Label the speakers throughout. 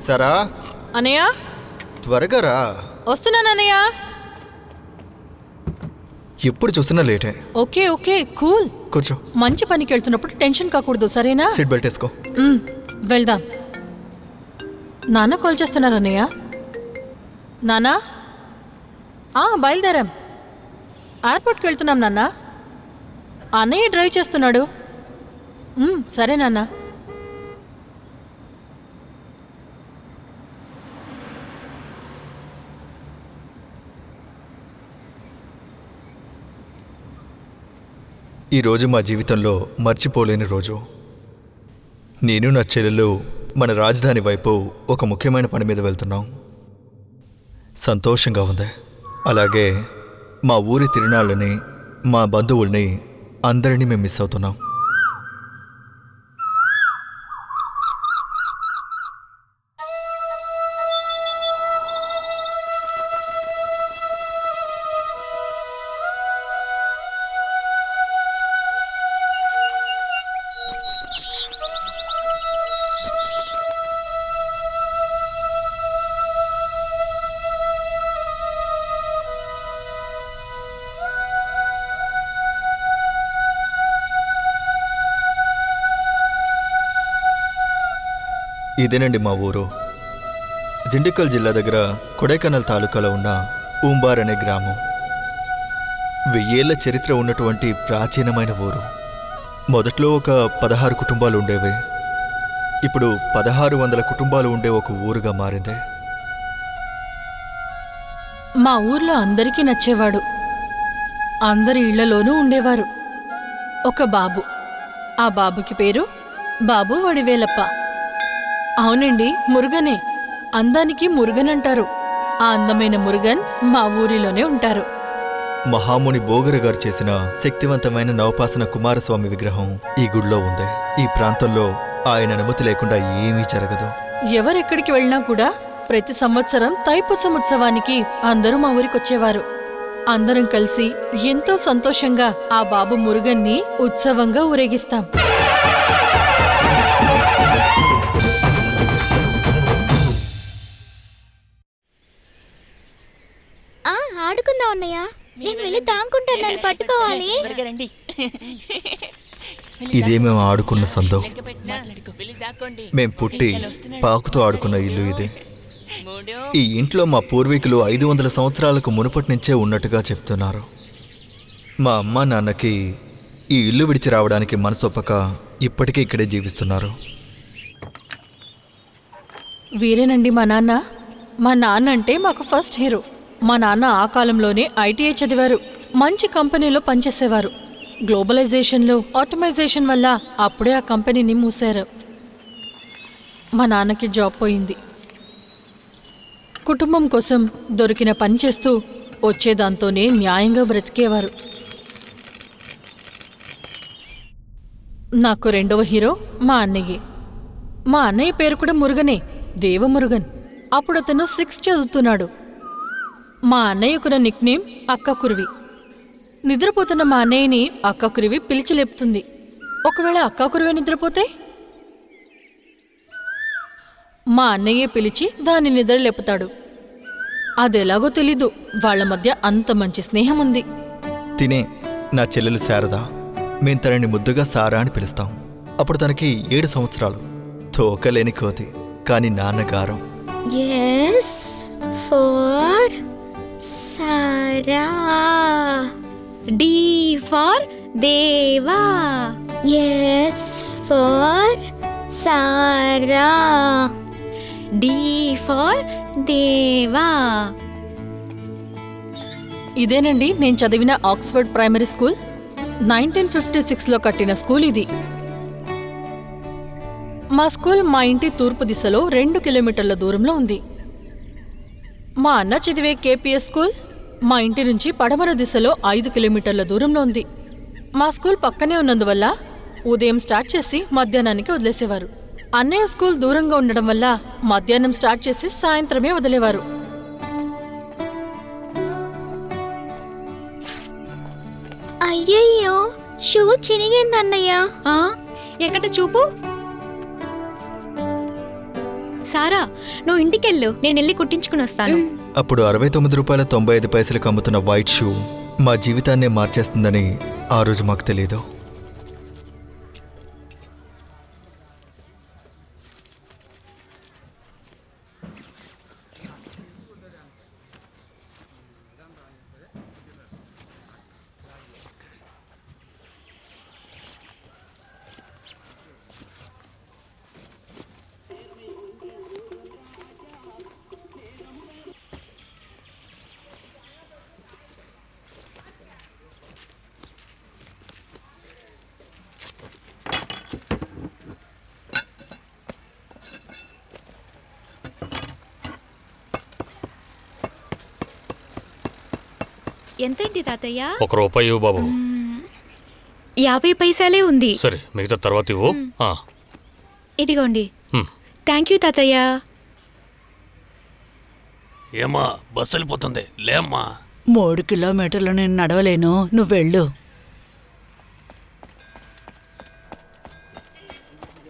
Speaker 1: సరా
Speaker 2: అనయ్య
Speaker 1: త్వరగా రా.
Speaker 2: వస్తున్నాను అనయ్య.
Speaker 1: ఎప్పుడు చూస్తున్నా లేటే.
Speaker 2: Okay okay cool.
Speaker 1: కూర్చో.
Speaker 2: మంచి పనికి వెళ్తున్నప్పుడు టెన్షన్ కాకూడదు, సరేనా?
Speaker 1: సీట్ బెల్ట్ వేసుకో.
Speaker 2: వెళ్దాం. నాన్న కాల్ చేస్తున్నారు అన్నయ్య. నానా బయలుదేరాం. ఎయిర్పోర్ట్కి వెళ్తున్నాం నాన్న. అన్నయ్య డ్రైవ్ చేస్తున్నాడు. సరే నాన్న.
Speaker 1: ఈరోజు మా జీవితంలో మర్చిపోలేని రోజు. నేను నా చెల్లెలు మన రాజధాని వైపు ఒక ముఖ్యమైన పని మీద వెళ్తున్నాం. సంతోషంగా ఉంది. అలాగే మా ఊరి తిరునాళ్ళని, మా బంధువుల్ని అందరినీ మేము మిస్ అవుతున్నాం. ఇదేనండి మా ఊరు. దిండికల్ జిల్లా దగ్గర కొడైకెనాల్ తాలూకాలో ఉన్న ఊంబార్ అనే గ్రామం. 1000 ఏళ్ల చరిత్ర ఉన్నటువంటి ప్రాచీనమైన ఊరు. మొదట్లో ఒక 16 కుటుంబాలు ఉండేవి. ఇప్పుడు 1600 కుటుంబాలు ఉండే ఒక ఊరుగా మారింది.
Speaker 2: మా ఊర్లో అందరికీ నచ్చేవాడు. అందరి ఇళ్లలోనూ ఉండేవారు. ఒక బాబు. ఆ బాబుకి పేరు బాబు వడివేలప్ప. అవునండి, మురుగనే. అందానికి మురుగన్ అంటారు. ఆ అందమైన మురుగన్ మా ఊరిలోనే ఉంటారు.
Speaker 1: మహాముని బోగర గారు చేసిన శక్తివంతమైన నవపాసన కుమారస్వామి విగ్రహం ఈ గుడిలో ఉంది. ఈ ప్రాంతంలో ఆయన అనుమతి లేకుండా ఏమీ జరగదు.
Speaker 2: ఎవరెక్కడికి వెళ్ళినా కూడా ప్రతి సంవత్సరం తైపూసం ఉత్సవానికి అందరూ మా ఊరికొచ్చేవారు. అందరం కలిసి ఎంతో సంతోషంగా ఆ బాబు మురుగన్ని ఉత్సవంగా ఊరేగిస్తాం.
Speaker 3: ఆడుకుందాం అన్నయ్య. నేను వెళ్ళి తాంకుంటాను, నన్ను పట్టుకోవాలి.
Speaker 1: ఇదే మేము ఆడుకున్న సందో. మేం పుట్టి పాకుతో ఆడుకున్న ఇల్లు ఇది. ఈ ఇంట్లో మా పూర్వీకులు 500 సంవత్సరాలకు మునుపటి నుంచే ఉన్నట్టుగా చెప్తున్నారు. మా అమ్మ నాన్నకి ఈ ఇల్లు విడిచి రావడానికి మనసొప్పక ఇప్పటికీ ఇక్కడే జీవిస్తున్నారు.
Speaker 2: వీరేనండి మా నాన్న. మా నాన్న అంటే మాకు ఫస్ట్ హీరో. మా నాన్న ఆ కాలంలోనే ఐటీఐ చదివారు. మంచి కంపెనీలో పనిచేసేవారు. గ్లోబలైజేషన్లో ఆటోమైజేషన్ వల్ల అప్పుడే ఆ కంపెనీని మూసారు. మా నాన్నకి జాబ్ పోయింది. కుటుంబం కోసం దొరికిన పని చేస్తూ వచ్చేదాంతోనే న్యాయంగా బ్రతికేవారు. నాకు రెండవ హీరో మా అన్నయ్య. మా అన్నయ్య పేరు కూడా మురుగనే, దేవమురుగన్. అప్పుడు అతను 6th చదువుతున్నాడు. మా అన్నయ్యకున్న నిక్నేమ్ అక్క కురివి. నిద్రపోతున్న మా అన్నయ్యని అక్క కురివి పిలిచి లేపుతుంది. ఒకవేళ అక్క కురివి నిద్రపోతే మా అన్నయ్యే పిలిచి దాన్ని నిద్ర లేపుతాడు. అదెలాగో తెలీదు, వాళ్ల మధ్య అంత మంచి స్నేహం ఉంది.
Speaker 1: తినే నా చెల్లెలు శారద. మేం తనని ముద్దుగా సారా అని పిలుస్తాం. అప్పుడు తనకి 7 సంవత్సరాలు. తోకలేని కోతి, కానీ నాన్నగారం.
Speaker 3: yes for Sara.
Speaker 4: D for Deva.
Speaker 3: yes for Sara.
Speaker 4: D for Deva.
Speaker 2: ఇదేనండి నేను చదివిన ఆక్స్ఫర్డ్ ప్రైమరీ స్కూల్. 1956లో కట్టిన స్కూల్ ఇది. మా స్కూల్ మా ఇంటి తూర్పు దిశలో 2 కిలోమీటర్ల దూరంలో ఉంది. మా అన్న చదివే కేపీఎస్ స్కూల్ మా ఇంటి నుంచి పడమర దిశలో 5 కిలోమీటర్ల దూరంలో ఉంది. మా స్కూల్ పక్కనే ఉన్నందువల్ల ఉదయం స్టార్ట్ చేసి మధ్యాహ్నానికి వదిలేసేవారు. అన్నయ్య స్కూల్ దూరంగా ఉండడం వల్ల మధ్యాహ్నం స్టార్ట్ చేసి సాయంత్రమే వదిలేవారు.
Speaker 3: అయ్యయ్యో, షూ చినిగిందన్నయ్య.
Speaker 4: ఎక్కడ చూపు. సారా నువ్వు ఇంటికెళ్ళు, నేను వెళ్ళి కుట్టించుకుని వస్తాను.
Speaker 1: అప్పుడు 69 రూపాయల 95 పైసలకు అమ్ముతున్న వైట్ షూ మా జీవితాన్నే మార్చేస్తుందని ఆ రోజు మాకు తెలియదు.
Speaker 4: ఎంతైంది తాతయ్య?
Speaker 5: 1 రూపాయి ఇవ్వు బాబు.
Speaker 4: 50 పైసలే ఉంది.
Speaker 5: సరే, మిగతా తర్వాత ఇవ్వు.
Speaker 4: ఇదిగోండి. థ్యాంక్ యూ తాతయ్య.
Speaker 5: ఏమా బస్సు వెళ్ళిపోతుంది, లేమ్మా.
Speaker 6: 3 కిలోమీటర్లు నేను నడవలేను, నువ్వు వెళ్ళు.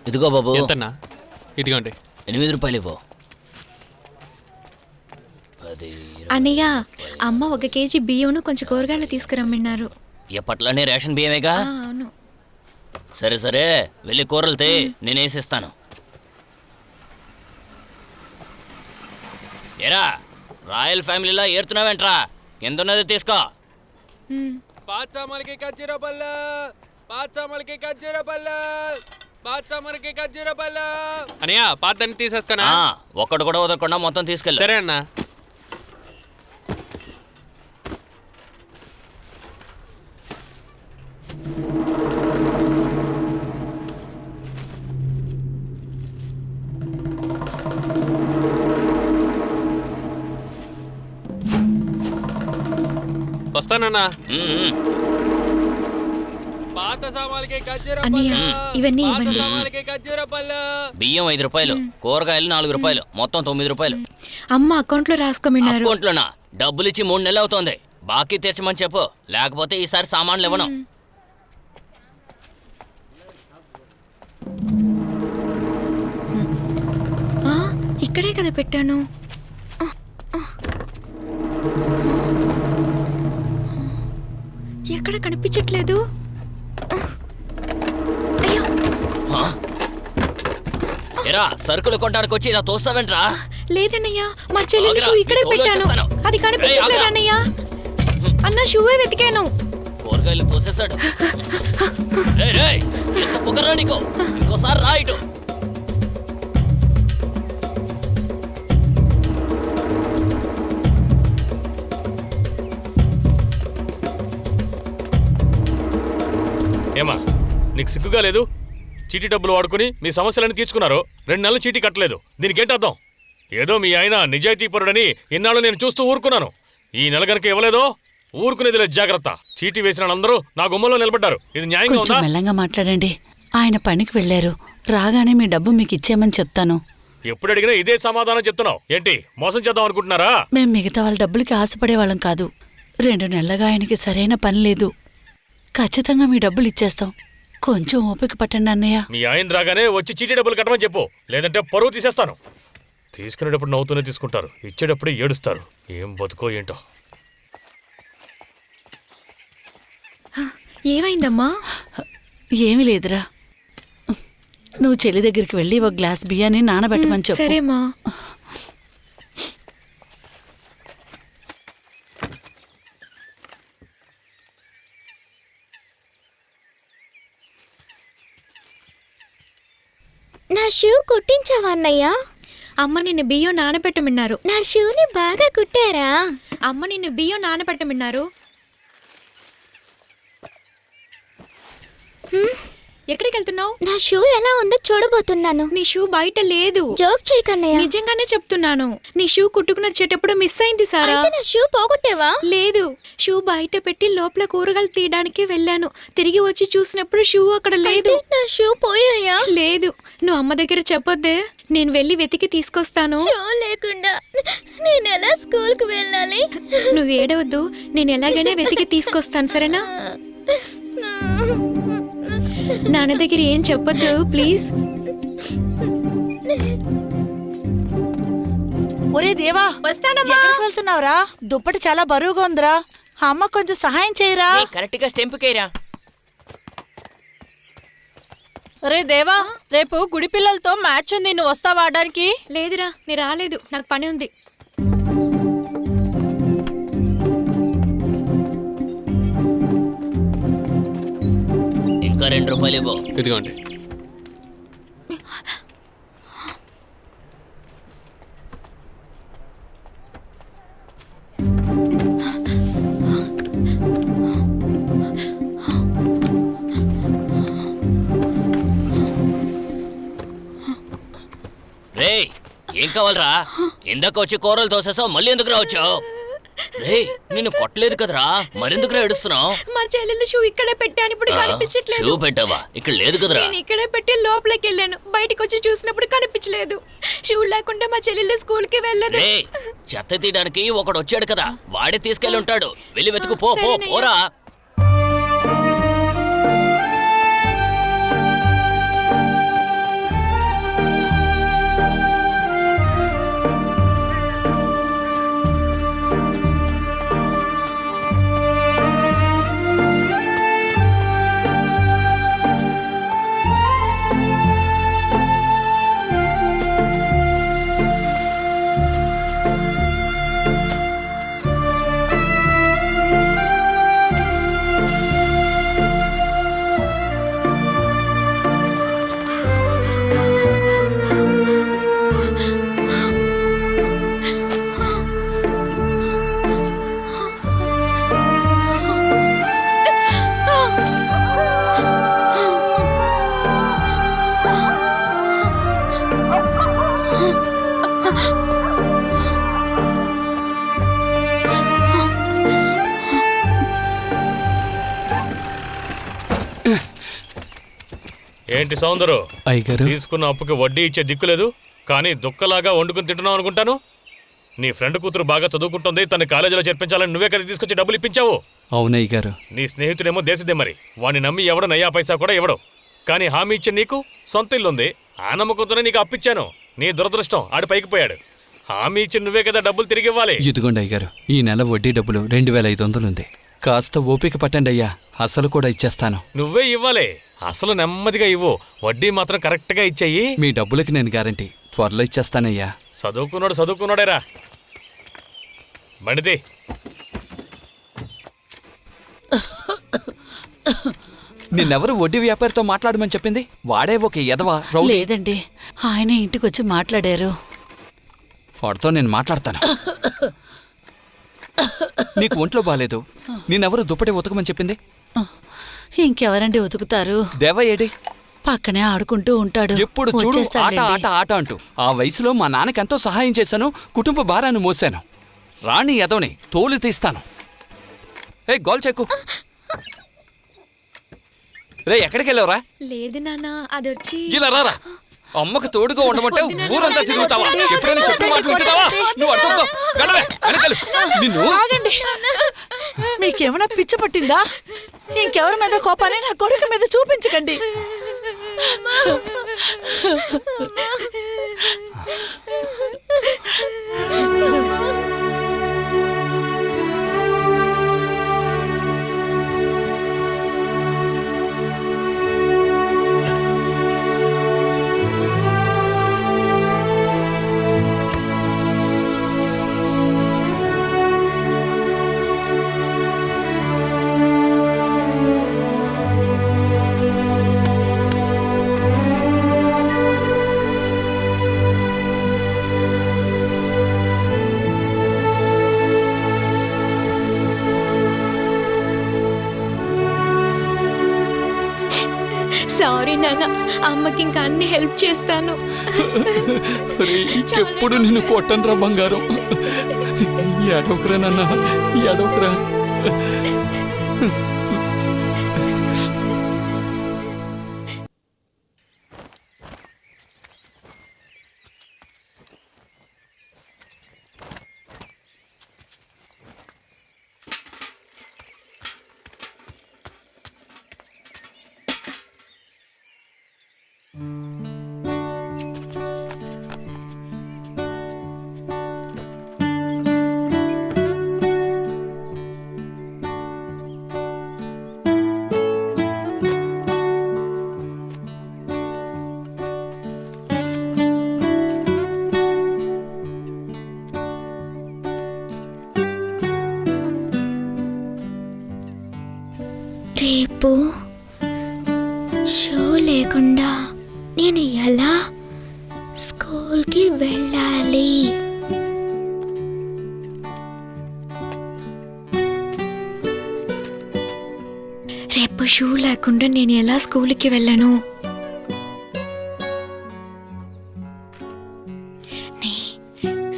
Speaker 7: ఇదిగో బాబు.
Speaker 8: ఎంతన్నా? ఇదిగోండి.
Speaker 7: 8 రూపాయలు ఇవ్వు. 10, 20.
Speaker 4: అన్నయ్య, అమ్మ 1 కేజీ బియ్యంను కొంచెం కూరగాయలు తీసుకురమ్మన్నారు.
Speaker 7: ఎప్పట్లోనే రేషన్ బియ్యమేగా.
Speaker 4: అవును.
Speaker 7: సరే సరే, వెళ్ళి కూరలు తే, నేను వేసిస్తాను. ఏరా, రాయల్ ఫ్యామిలీలా ఏరుతున్నావేంట్రా? కిందన్నది తీసుకో.
Speaker 8: పాచామలకి ఖర్జూర పళ్ళ, పాచామలకి ఖర్జూర పళ్ళ, పాచామలకి ఖర్జూర పళ్ళ. అనయ్య, పాతని తీసేసుకోనా?
Speaker 7: ఒక్కడు కూడా వదలకుండా మొత్తం తీసుకెళ్ళి.
Speaker 8: సరే అన్న. వస్తానన్నా. పాత సామాన్లకి ఖర్జూర
Speaker 4: అన్నయ్య, ఇవన్నీ
Speaker 8: పాత
Speaker 4: ఇవ్వండి.
Speaker 8: సామాన్లకి ఖర్జూర పళ్ళు.
Speaker 7: బియ్యం 5 రూపాయలు, కూరగాయలు 4 రూపాయలు, మొత్తం 9 రూపాయలు.
Speaker 4: అమ్మ అకౌంట్లో రాసుకోమన్నారు.
Speaker 7: అకౌంట్లోనా? డబ్బులు ఇచ్చి 3 నెలలు అవుతోంది. బాకీ తీర్చమని చెప్పు, లేకపోతే ఈసారి సామాన్లు ఇవ్వను.
Speaker 4: ఇక్కడే కదా పెట్టాను. ఎక్కడ కనిపించట్లేదు. అయ్యో,
Speaker 7: ఎరా, సరుకులు కొనడానికి వచ్చి ఇలా తోస్తావేంట్రా?
Speaker 4: లేదన్నయ్య, మా చెల్లెలి
Speaker 7: ఆగ్రా,
Speaker 4: షూ ఇక్కడే
Speaker 7: నీ తోలు
Speaker 4: పెట్టాను.
Speaker 7: వచ్చేస్తాను.
Speaker 4: అది కనిపించట్లేదు
Speaker 7: ఆగ్రా.
Speaker 4: అన్నయ్య. అన్న షూవే వెతికాను.
Speaker 7: కూరగాయలు తోసేశాడు. రేయ్, రేయ్, ఎంత పొగరా నీకు? ఇంకోసారి రా ఇటు.
Speaker 5: ఏమా, నీకు సిగ్గుగా లేదు? చీటీ డబ్బులు వాడుకుని మీ సమస్యలను తీర్చుకున్నారు. 2 నెలలు చీటీ కట్టలేదు. దీనికేంటి అర్థం? ఏదో మీ ఆయన నిజాయితీపరుడని ఇన్నాళ్ళు నేను చూస్తూ ఊరుకున్నాను. ఈ నెల గనక ఇవ్వలేదో ఊరుకునేది లేదు. జాగ్రత్త. చీటీ వేసిన అందరూ నా గుమ్మలో నిలబడ్డారు. ఇది న్యాయంగా
Speaker 6: కొంచెం
Speaker 5: ఉందా?
Speaker 6: మెల్లంగా మాట్లాడండి. ఆయన పనికి వెళ్ళారు. రాగానే మీ డబ్బు మీకు ఇచ్చేయమని చెప్తాను.
Speaker 5: ఎప్పుడు అడిగినా ఇదే సమాధానం చెప్తున్నావు. ఏంటి, మోసం చేద్దాం అనుకుంటున్నారా?
Speaker 6: మేం మిగతా వాళ్ళ డబ్బులకి ఆశపడేవాళ్ళం కాదు. 2 నెలలుగా ఆయనకి సరైన పని లేదు. ఖచ్చితంగా మీ డబ్బులు ఇచ్చేస్తాం. కొంచెం ఓపిక పట్టండి అన్నయ్య.
Speaker 5: మీ ఆయన రాగానే వచ్చి చీటీ డబ్బులు కట్టమని చెప్పు, లేదంటే పరువు తీసేస్తాను. తీసుకునేటప్పుడు నవ్వుతూనే తీసుకుంటారు, ఇచ్చేటప్పుడు ఏడుస్తారు. ఏం బతుకో ఏంటో.
Speaker 4: ఏమైందమ్మా?
Speaker 6: ఏమీ లేదురా. నువ్వు చెల్లి దగ్గరికి వెళ్ళి 1 గ్లాస్ బియ్యాన్ని నానబెట్టమని చెప్పు.
Speaker 4: సరేమ్మా.
Speaker 3: నా షూ కుట్టించావా అన్నయ్య?
Speaker 4: అమ్మ నిన్ను బియ్యం నానబెట్టమన్నారు.
Speaker 3: నా షూని బాగా కుట్టారా?
Speaker 4: అమ్మ నిన్ను బియ్యం నానబెట్టమన్నారు. ఎక్కడికి వెళ్తున్నావు?
Speaker 3: నా షూ ఎలా ఉందో చూడబోతున్నాను.
Speaker 4: నీ షూ బయట లేదు.
Speaker 3: జోక్ చేయకన్నయ్య.
Speaker 4: నిజంగానే చెప్తున్నాను. నీ షూ కుట్టుకుని వచ్చేటప్పుడు మిస్ అయింది సారా.
Speaker 3: అయితే నా షూ పోగొట్టేవా?
Speaker 4: లేదు, షూ బయట పెట్టి లోపల కూరగాయలు తీయడానికి వెళ్ళాను. తిరిగి వచ్చి చూసినప్పుడు షూ అక్కడ లేదు.
Speaker 3: అయితే నా షూ పోయాయా?
Speaker 4: లేదు. నువ్వు అమ్మ దగ్గర చెప్పొద్దే, నేను వెళ్ళి వెతికి తీసుకొస్తాను.
Speaker 3: షూ లేకుండా నేను ఎలా స్కూల్కి వెళ్ళాలి?
Speaker 4: నువ్వు ఏడవద్దు, నేను ఎలాగైనా వెతికి తీసుకొస్తాను, సరేనా? నాన్న దగ్గర ఏం చెప్పొద్దు ప్లీజ్.
Speaker 6: ఒరే దేవా,
Speaker 4: వస్తానమ్మా.
Speaker 6: ఎక్కడికి వెళ్తున్నావురా? దుప్పటి చాలా బరువుగా ఉందిరా. అమ్మ కొంచెం సహాయం చేయరా.
Speaker 7: కరెక్ట్ గా స్టెంప్ కేరా.
Speaker 2: రే దేవా, రేపు గుడి పిల్లలతో మ్యాచ్ ఉంది, నువ్వు వస్తావా ఆడడానికి?
Speaker 4: లేదురా, నేను రాలేదు, నాకు పని ఉంది.
Speaker 7: ఇంకా 2 రూపాయలు ఇవ్వు.
Speaker 8: ఇదిగోండి.
Speaker 7: రే ఏం కావాలరా? ఇందాక వచ్చి కూరలు తోసేసావు, మళ్ళీ ఎందుకు రావచ్చావు? రే నిన్ను కొట్టలేదు కదరా, మరెందుకురా ఏడుస్తున్నావు?
Speaker 4: మా చెల్లెలు షూ ఇక్కడే పెట్టాను, ఇప్పుడు కనిపించట్లేదు.
Speaker 7: షూ పెట్టావా? ఇక్కడ లేదు కదరా.
Speaker 4: నేను ఇక్కడే పెట్టి లోపలికి వెళ్ళాను, బయటికి వచ్చి చూసినప్పుడు కనిపించలేదు. షూ లేకుండా మా చెల్లెలు స్కూల్ కి వెళ్ళదు.
Speaker 7: రే చెత్త తీయడానికి ఒకడు వచ్చాడు కదా, వాడే తీసుకెళ్ళి ఉంటాడు. వెళ్ళి వెతుకు, పో పో పోరా.
Speaker 5: ఏంటి సౌందరు,
Speaker 8: అయ్యగారు,
Speaker 5: తీసుకున్న అప్పుకి వడ్డీ ఇచ్చే దిక్కులేదు, కానీ దుక్కలాగా వండుకుని తింటున్నావు అనుకుంటాను. నీ ఫ్రెండ్ కూతురు బాగా చదువుకుంటుంది, తన కాలేజీలో చేర్పించాలని నువ్వే కదా తీసుకొచ్చి డబ్బులు ఇప్పించావు.
Speaker 8: అవునయ్యగారు.
Speaker 5: నీ స్నేహితుడేమో దేశదే, మరి వాడిని నమ్మి ఎవడో నయ్యా పైసా కూడా ఇవ్వడు. కానీ హామీ ఇచ్చే నీకు సొంత ఇల్లుంది, ఆ నమ్మకంతోనే నీకు అప్పిచ్చాను. నీ దురదృష్టం, ఆడు పైకి పోయాడు. హామీ ఇచ్చి నువ్వే కదా డబ్బులు తిరిగి ఇవ్వాలి.
Speaker 8: ఇదిగోండి అయ్యగారు, ఈ నెల వడ్డీ డబ్బులు 2500 ఉంది. కాస్త ఓపిక పట్టండి అయ్యా, అసలు కూడా ఇచ్చేస్తాను.
Speaker 5: నువ్వే ఇవ్వాలి, అసలు నెమ్మదిగా ఇవ్వు, వడ్డీ మాత్రం కరెక్ట్గా ఇచ్చేయి.
Speaker 8: మీ డబ్బులకి నేను గ్యారంటీ, త్వరలో ఇచ్చేస్తానయ్యా.
Speaker 5: చదువుకున్నాడేరా. బండిది.
Speaker 8: నిన్నెవరు వడ్డీ వ్యాపారితో మాట్లాడమని చెప్పింది? వాడే ఒక ఎదవా రౌడీ.
Speaker 6: లేదండి, ఆయన ఇంటికి వచ్చి మాట్లాడారు.
Speaker 8: వాడితో నేను మాట్లాడతాను. నీకు ఒంట్లో బాలేదు, నిన్నెవరు దుప్పటి ఉతకమని చెప్పింది?
Speaker 6: ఇంకెవరండి ఉతుకుతారు?
Speaker 8: దేవ ఏడి?
Speaker 6: పక్కనే ఆడుకుంటూ ఉంటాడు.
Speaker 8: ఎప్పుడు చూడు ఆట
Speaker 6: వచ్చేస్తాడులేండి.
Speaker 8: ఆట ఆట అంటూ. ఆ వయసులో మా నాన్నకి ఎంతో సహాయం చేశాను, కుటుంబ భారాన్ని మోసాను. రాణి ఎదవని తోలు తీస్తాను. ఏ గోల్ చెక్కు. రే ఎక్కడికి వెళ్ళావురా?
Speaker 4: లేదు నాన్న, అది వచ్చి
Speaker 8: ఇలా రారా. అమ్మకు తోడుగా ఉండమంటే ఊరంతా తిరుగుతావా? ఎప్పుడైనా చెప్పి మాట వింటున్నావా? నువ్వు అర్థంతో వెళ్ళవే, వెనకాల. నిన్ను
Speaker 6: ఆగండి, మీకేమైనా పిచ్చ పట్టిందా? ఇంకెవరి మీద కోపాన్ని నా కొడుకు మీద చూపించకండి.
Speaker 4: సారీ నాన్న, అమ్మకి ఇంకా అన్ని హెల్ప్ చేస్తాను.
Speaker 8: ఎప్పుడు నిన్ను కొట్టనురా బంగారం. ఎడోకరా నాన్న, ఎడోకరా.
Speaker 3: రేపు షూ లేకుండా నేను ఎలా స్కూల్కి వెళ్ళాలి?
Speaker 4: రేపు షూ లేకుండా నేను ఎలా స్కూల్కి వెళ్ళను? నీ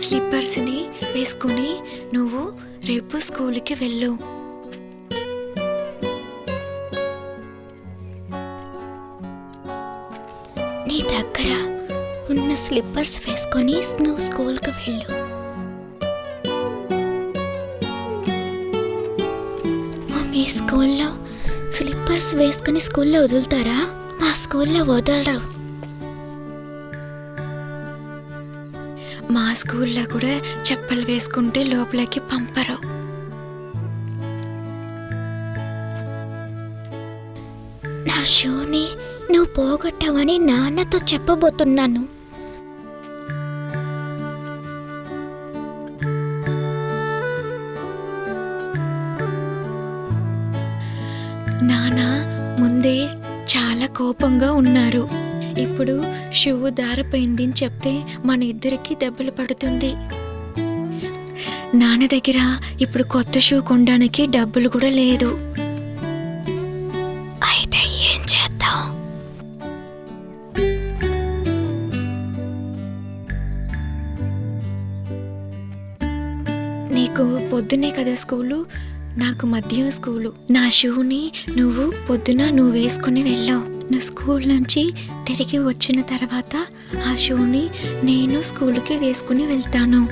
Speaker 4: స్లిప్పర్స్ని వేసుకుని నువ్వు రేపు స్కూల్కి వెళ్ళు.
Speaker 3: నీ దగ్గర ఉన్న స్లిప్పర్స్ వేసుకొని నువ్వు స్కూల్కి వెళ్ళు. మీ స్కూల్లో స్లిప్పర్స్ వేసుకొని స్కూల్లో వదులుతారా? మా స్కూల్లో వదలరు.
Speaker 4: మా స్కూల్లో కూడా చెప్పులు వేసుకుంటే లోపలికి పంపరు.
Speaker 3: నా షూని నువ్వు పోగొట్టావని నాన్నతో చెప్పబోతున్నాను.
Speaker 4: నాన్న ముందే చాలా కోపంగా ఉన్నారు. ఇప్పుడు షూ దారిపోయింది అని చెప్తే మన ఇద్దరికి దెబ్బలు పడుతుంది. నాన్న దగ్గర ఇప్పుడు కొత్త షూ కొనడానికి డబ్బులు కూడా లేదు.
Speaker 3: అయితే ఏం చేద్దాం?
Speaker 4: నీకు పొద్దునే కదా స్కూలు, నాకు మధ్యం స్కూలు. నా షూని నువ్వు వేసుకుని వెళ్ళావు. నువ్వు స్కూల్ నుంచి తిరిగి వచ్చిన తర్వాత ఆ షూని నేను స్కూల్కి వేసుకుని వెళ్తాను.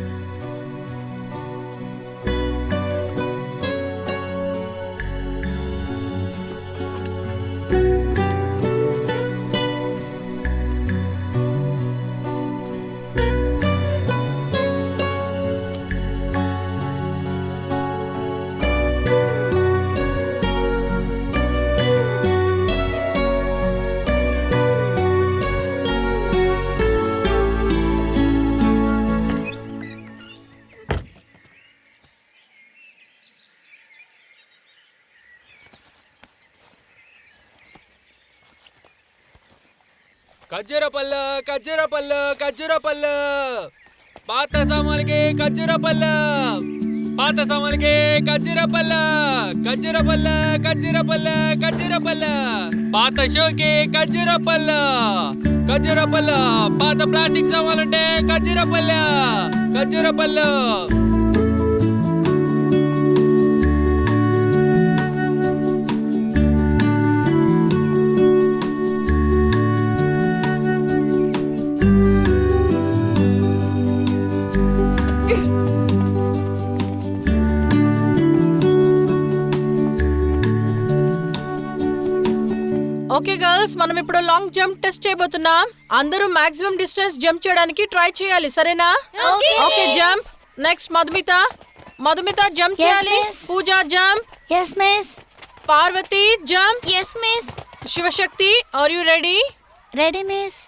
Speaker 8: ఖర్జూర పళ్ళు, ఖర్జూర పళ్ళు, ఖర్జూర పళ్ళు. పాత సామాన్లకి ఖర్జూర పళ్ళు, పాత సామాన్లకి ఖర్జూర పళ్ళు, ఖర్జూర పళ్ళు, ఖర్జూర పళ్ళు, ఖర్జూర పళ్ళు. పాత షూకి ఖర్జూర పళ్ళు, ఖర్జూర పళ్ళు. పాత ప్లాస్టిక్ సామాన్లుంటే ఖర్జూర పళ్ళు, ఖర్జూర పళ్ళు.
Speaker 2: ఓకే గర్ల్స్, మనం ఇప్పుడు లాంగ్ జంప్ టెస్ట్ చేయబోతున్నాం. అందరూ మాక్సిమం డిస్టెన్స్ జంప్ చేయడానికి ట్రై చేయాలి, సరేనా? Okay jump. Next Madhumita jump చేయాలి. Pooja jump.
Speaker 6: Yes miss.
Speaker 2: Parvathi jump.
Speaker 3: Yes miss.
Speaker 2: Shivashakti, are you ready?
Speaker 6: Ready miss.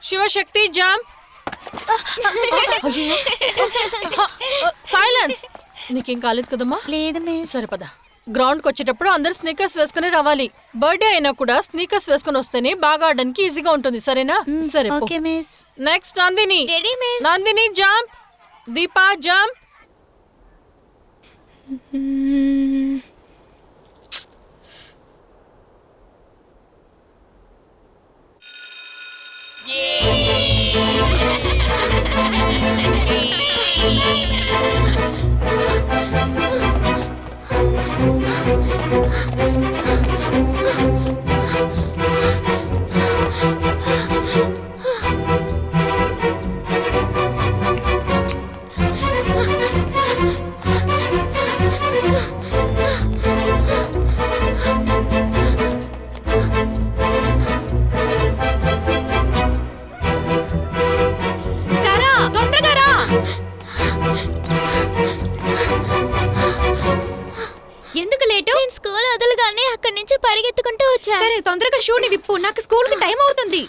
Speaker 2: Shivashakti jump. Silence. నీకేం కాలేదు కదమ్మా?
Speaker 6: లేదు మిస్.
Speaker 2: సరే పద. గ్రౌండ్కి వచ్చేటప్పుడు అందరు స్నీకర్స్ వేసుకుని రావాలి. బర్త్డే అయినా కూడా స్నీకర్స్ వేసుకుని వస్తేనే బాగా ఆడడానికి ఈజీగా ఉంటుంది, సరేనా? సరే.
Speaker 6: Okay miss.
Speaker 2: Next Nandini.
Speaker 3: Ready miss.
Speaker 2: Nandini jump. Deepa jump.
Speaker 4: ఎందుకు లేటు?
Speaker 3: నేను స్కూల్ వదలగానే అక్కడి నుంచి పరిగెత్తుకుంటూ వచ్చా.
Speaker 4: సరే తొందరగా షూని విప్పు, నాకు స్కూల్కి టైం అవుతుంది.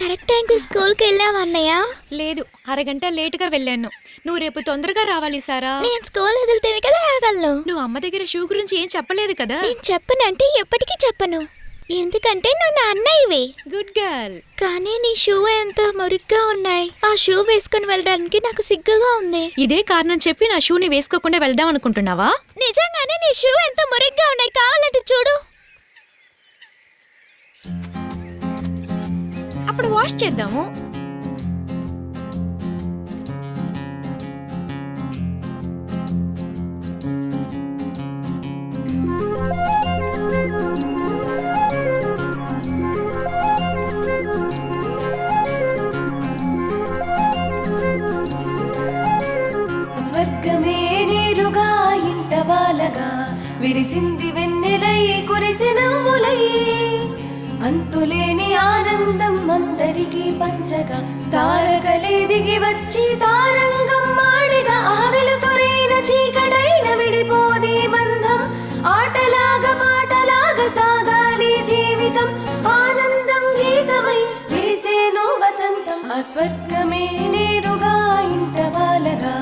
Speaker 3: కరెక్ట్ టైంకి స్కూల్కి వెళ్ళావా అన్నయ్య?
Speaker 4: లేదు, అరగంట లేటుగా వెళ్ళాను. నువ్వు రేపు తొందరగా రావాలి సారా.
Speaker 3: నేను స్కూల్ వదిలితేనే కదా రాగలను.
Speaker 4: నువ్వు అమ్మ దగ్గర షూ గురించి ఏం చెప్పలేదు కదా.
Speaker 3: నేను చెప్పనంటే ఎప్పటికీ చెప్పను, ఎందుకంటే నువ్వు నా అన్నయ్యవి.
Speaker 4: Good girl.
Speaker 3: కానీ నీ షూ ఎంత మురిగ్గా ఉన్నాయి. ఆ షూ వేసుకుని వెళ్ళడానికి నాకు సిగ్గుగా ఉంది.
Speaker 4: ఇదే కారణం చెప్పి నా షూని వేసుకోకుండా వెళ్దాం అనుకుంటున్నావా?
Speaker 3: నిజంగానే నీ షూ ఎంత మురిగ్గా ఉన్నాయి, కావాలంటే చూడు.
Speaker 4: అప్పుడు వాష్ చేద్దాము.
Speaker 9: స్వర్గమే నేరుగా ఇంట బాలగా విరిసింది వెన్నెలై కురిసి నవ్వులై, అంతులేని ఆనందం అందరికీ పంచగా తారకలే దిగి వచ్చి తారంగం మాడిగా, వెలుతురైన చీకటైన విడిపోది బంధం, ఆటలాగా పాటలాగా సాగాలి జీవితం, ఆనందం గీతమై విరిసేను వసంతం. ఆ స్వర్గమే నేరుగా ఇంట బాలగా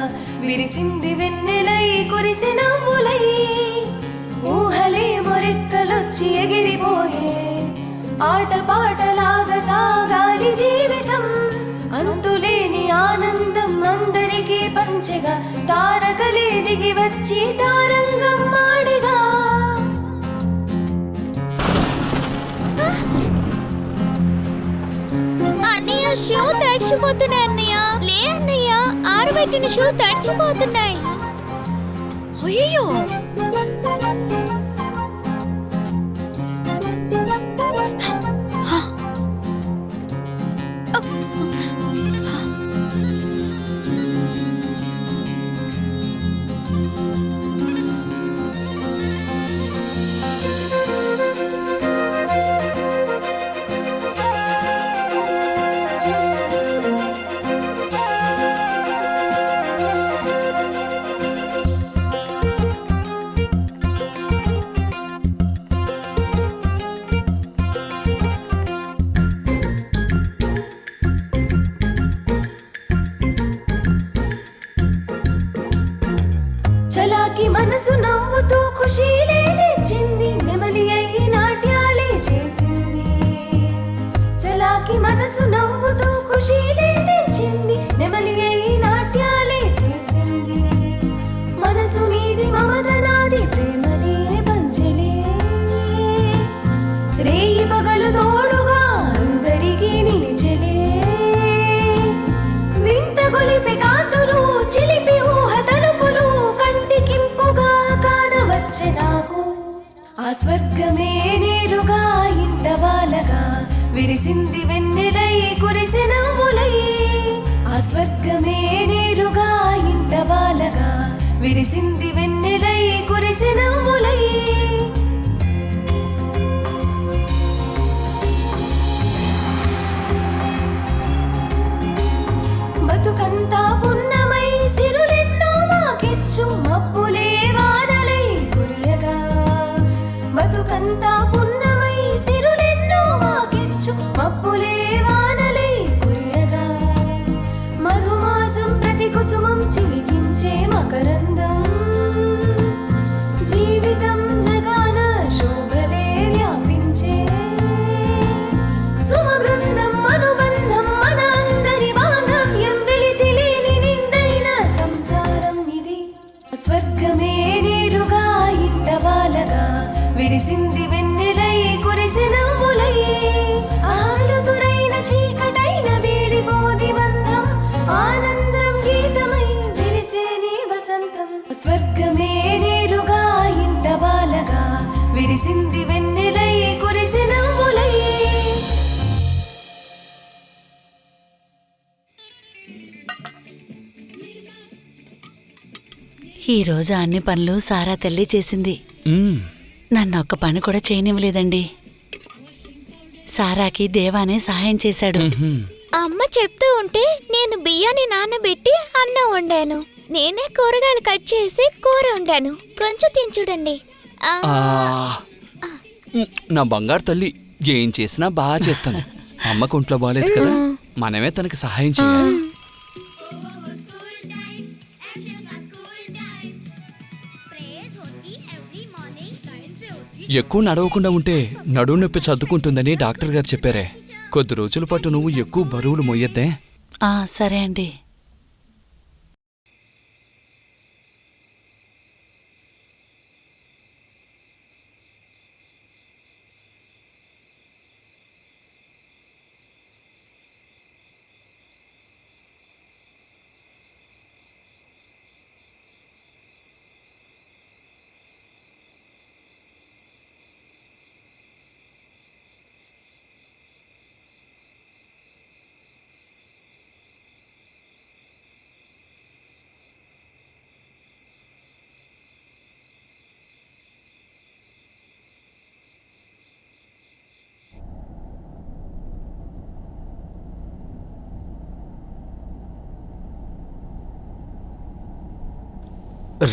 Speaker 9: విరిసింది వెన్నెలై కురిసి నవ్వులై, ఊహలే మొరెక్కలొచ్చి ఎగిరిపోయే, ఆట పాటలాగా సాగాలి జీవితం, అంతులేని ఆనందం అందరికీ పంచగా తారకలే దిగి వచ్చి తారంగం మాడిగా.
Speaker 3: అన్నయ్య షూ తడిచిపోతున్నాయి. అన్నయ్య లే అన్నయ్య, ఆరబెట్టిన షూ తడిచిపోతున్నాయి.
Speaker 4: అయ్యో,
Speaker 9: చలాకి మనసు నవ్వుతూ ఖుషీలే తెచ్చింది, నెమలి అయి నాట్యాలే చేసింది. చలాకి మనసు నవ్వుతూ ఖుషీలే తెచ్చింది, నెమలి అయి నాట్యాలే చేసింది. మనసు నీది మమత నాది ప్రేమనే పంచలే, రేయి పగలు తోడుగా అందరికీ నిలిచలే, వింత గొలిపి కాంతులు చిలిపి ఊహ తలుపులు కంటికింపుగా కానవచ్చే నాకు. ఆ స్వర్గమే నేరుగా ఇంట బాలగా విరిసింది వెన్నెలై కురిసి నవ్వులై, ఆ స్వర్గమే నేరుగా ఇంట బాలగా విరిసింది వెన్నెలై కురిసి నవ్వులై. బతుకంతా పున్నమై సిరులెన్నో మాకిచ్చు, మబ్బులే వానలై కురియగా, బతుకంతా పున్నమై సిరులెన్నో మాకిచ్చు, మబ్బులే వానలై కురియగా, మధుమాసం ప్రతి కుసుమం చిలికించే మకరందం, జీవితం జగాన శోభలే వ్యాపించే, సుమ బృందం అనుబంధం మన అందరి బాంధవ్యం, వెలితి లేని నిండైన సంసారం ఇది. స్వర్గమే నేరుగా ఇంట బాలగా విరిసింది వెన్నెలై కురిసి నవ్వులై, వెలుతురైన చీకటైన వీడిపోది బంధం, ఆనందం గీతమై విరిసేని వసంతం. స్వర్గమే నేరుగా ఇంట బాలగా విరిసింది వెన్నెలై కురిసి నవ్వులై.
Speaker 6: ఈరోజు అన్ని పనులు సారా తల్లి చేసింది. నన్ను ఒక్క పని కూడా చేయనివ్వలేదండి. సారాకి దేవానే సహాయం చేశాడు.
Speaker 3: అమ్మ చెప్తూ ఉంటే నేను బియ్యాన్ని నానబెట్టి అన్నం వండాను. నేనే కూరగాయలు కట్ చేసి కూర వండాను. కొంచెం తిని చూడండి.
Speaker 10: నా బంగారు తల్లి ఏం చేసినా బాగా చేస్తాను.
Speaker 8: అమ్మకు ఒంట్లో బాగాలేదు కదా, మనమే తనకి సహాయం చేయాలి. ఎక్కువ నడవకుండా ఉంటే నడుము నొప్పి సర్దుకుంటుందని డాక్టర్ గారు చెప్పారే. కొద్ది రోజుల పాటు నువ్వు ఎక్కువ బరువులు మొయ్యద్దే.
Speaker 6: సరే అండి.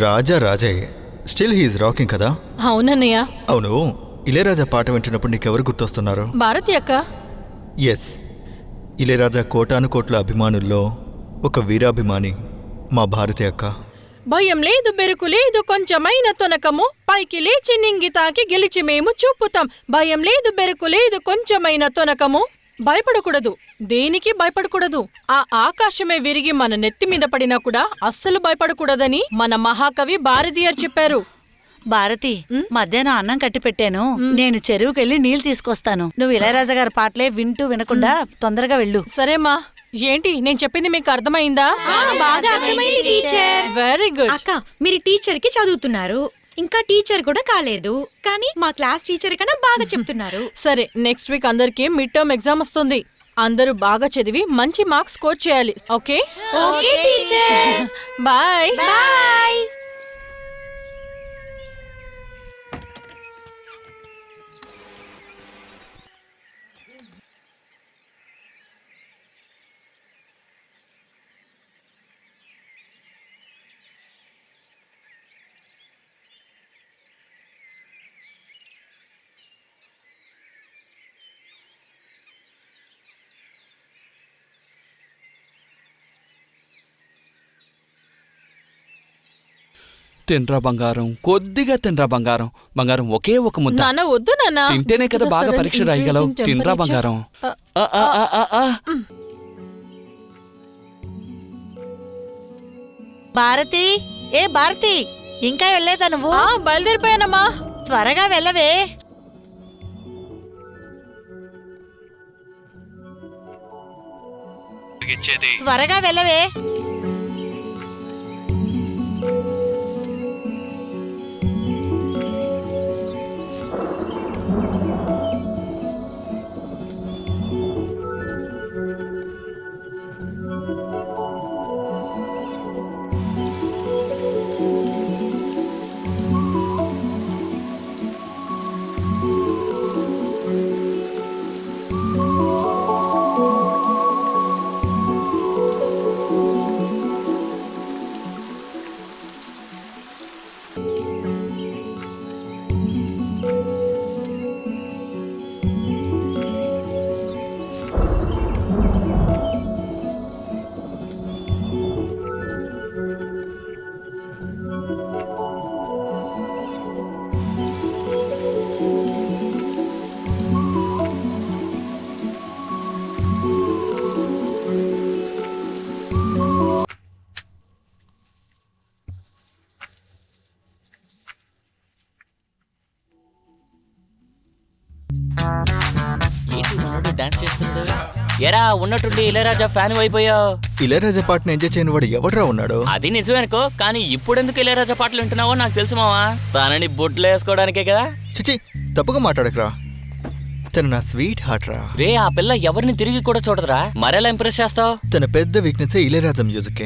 Speaker 1: రాజా రాజయ్య స్టిల్ హీఈస్ రాకింగ్ కదా.
Speaker 2: అవునన్నయ్య.
Speaker 1: అవును, ఇళయరాజా పాట వింటున్నప్పుడు నీకెవరు గుర్తొస్తున్నారు?
Speaker 2: భారతి అక్క.
Speaker 1: ఎస్, ఇళయరాజా కోటాను కోట్ల అభిమానుల్లో ఒక వీరాభిమాని మా భారతి అక్క.
Speaker 2: భయం లేదు, బెరుకు లేదు, కొంచెమైన తొనకము, పైకి లేచి నింగి తాకి గెలిచి మేము చూపుతాం. భయం లేదు, బెరుకు లేదు, కొంచెమైన తొనకము. భయపడకూడదు, దేనికి భయపడకూడదు. ఆ ఆకాశమే విరిగి మన నెత్తి మీద పడినా కూడా అస్సలు భయపడకూడదని మన మహాకవి భారతీయర్ చెప్పారు.
Speaker 6: భారతి, మధ్యాహ్నం అన్నం కట్టి పెట్టాను, నేను చెరువుకెళ్ళి నీళ్లు తీసుకొస్తాను. నువ్వు ఇళయరాజా గారి పాటలే వింటూ వినకుండా తొందరగా వెళ్ళు.
Speaker 2: సరేమా. ఏంటి నేను చెప్పింది మీకు అర్థమైందా?
Speaker 4: బాగా అర్థమైంది టీచర్.
Speaker 2: Very good.
Speaker 4: అక్క, మీరు టీచర్ కి చదువుతున్నారు, ఇంకా టీచర్ కూడా కాలేదు, కానీ మా క్లాస్ టీచర్ కన్నా బాగా చెప్తున్నారు.
Speaker 2: సరే, నెక్స్ట్ వీక్ అందరికి మిడ్ టర్మ్ ఎగ్జామ్ వస్తుంది. అందరూ బాగా చదివి మంచి మార్క్స్ స్కోర్ చేయాలి. Okay?
Speaker 4: Okay teacher.
Speaker 2: Bye
Speaker 4: bye.
Speaker 8: తినరా బంగారం, కొద్దిగా తినరా బంగారం. బంగారం ఒకే ఒక ముద్ద.
Speaker 2: నాన్న వద్దు నాన్న.
Speaker 8: తింటేనే కదా బాగా పరీక్ష రాయగలవు. తినరా బంగారం.
Speaker 6: భారతి, ఏ భారతి, ఇంకా వెళ్ళలేదా నువ్వు?
Speaker 2: బయలుదేరిపోయానమ్మా.
Speaker 6: త్వరగా వెళ్ళవే. త్వరగా వెళ్ళవే.
Speaker 7: డాన్స్ చేస్తున్నాడు. ఎరా ఉన్నట్టుండి ఇళయరాజా ఫ్యాన్ అయిపోయావు.
Speaker 1: ఇళయరాజా పాటను ఎంజాయ్ చేయని వాడు ఎవడరా ఉన్నాడు?
Speaker 7: అది నిజమేనుకో, కానీ ఇప్పుడెందుకు ఇళయరాజా పాటలు వింటున్నావో నాకు తెలుసు మావా. తనని బొట్లు వేసుకోవడానికే కదా.
Speaker 1: చిచి, తప్పుగా మాట్లాడకరా. తను నా స్వీట్ హార్ట్ రా.
Speaker 7: రే, ఆ పిల్ల ఎవరిని తిరిగి కూడా చూడదురా, మరెలా ఇంప్రెస్ చేస్తావు?
Speaker 1: తన పెద్ద వీక్నెస్ ఇళయరాజా మ్యూజిక్.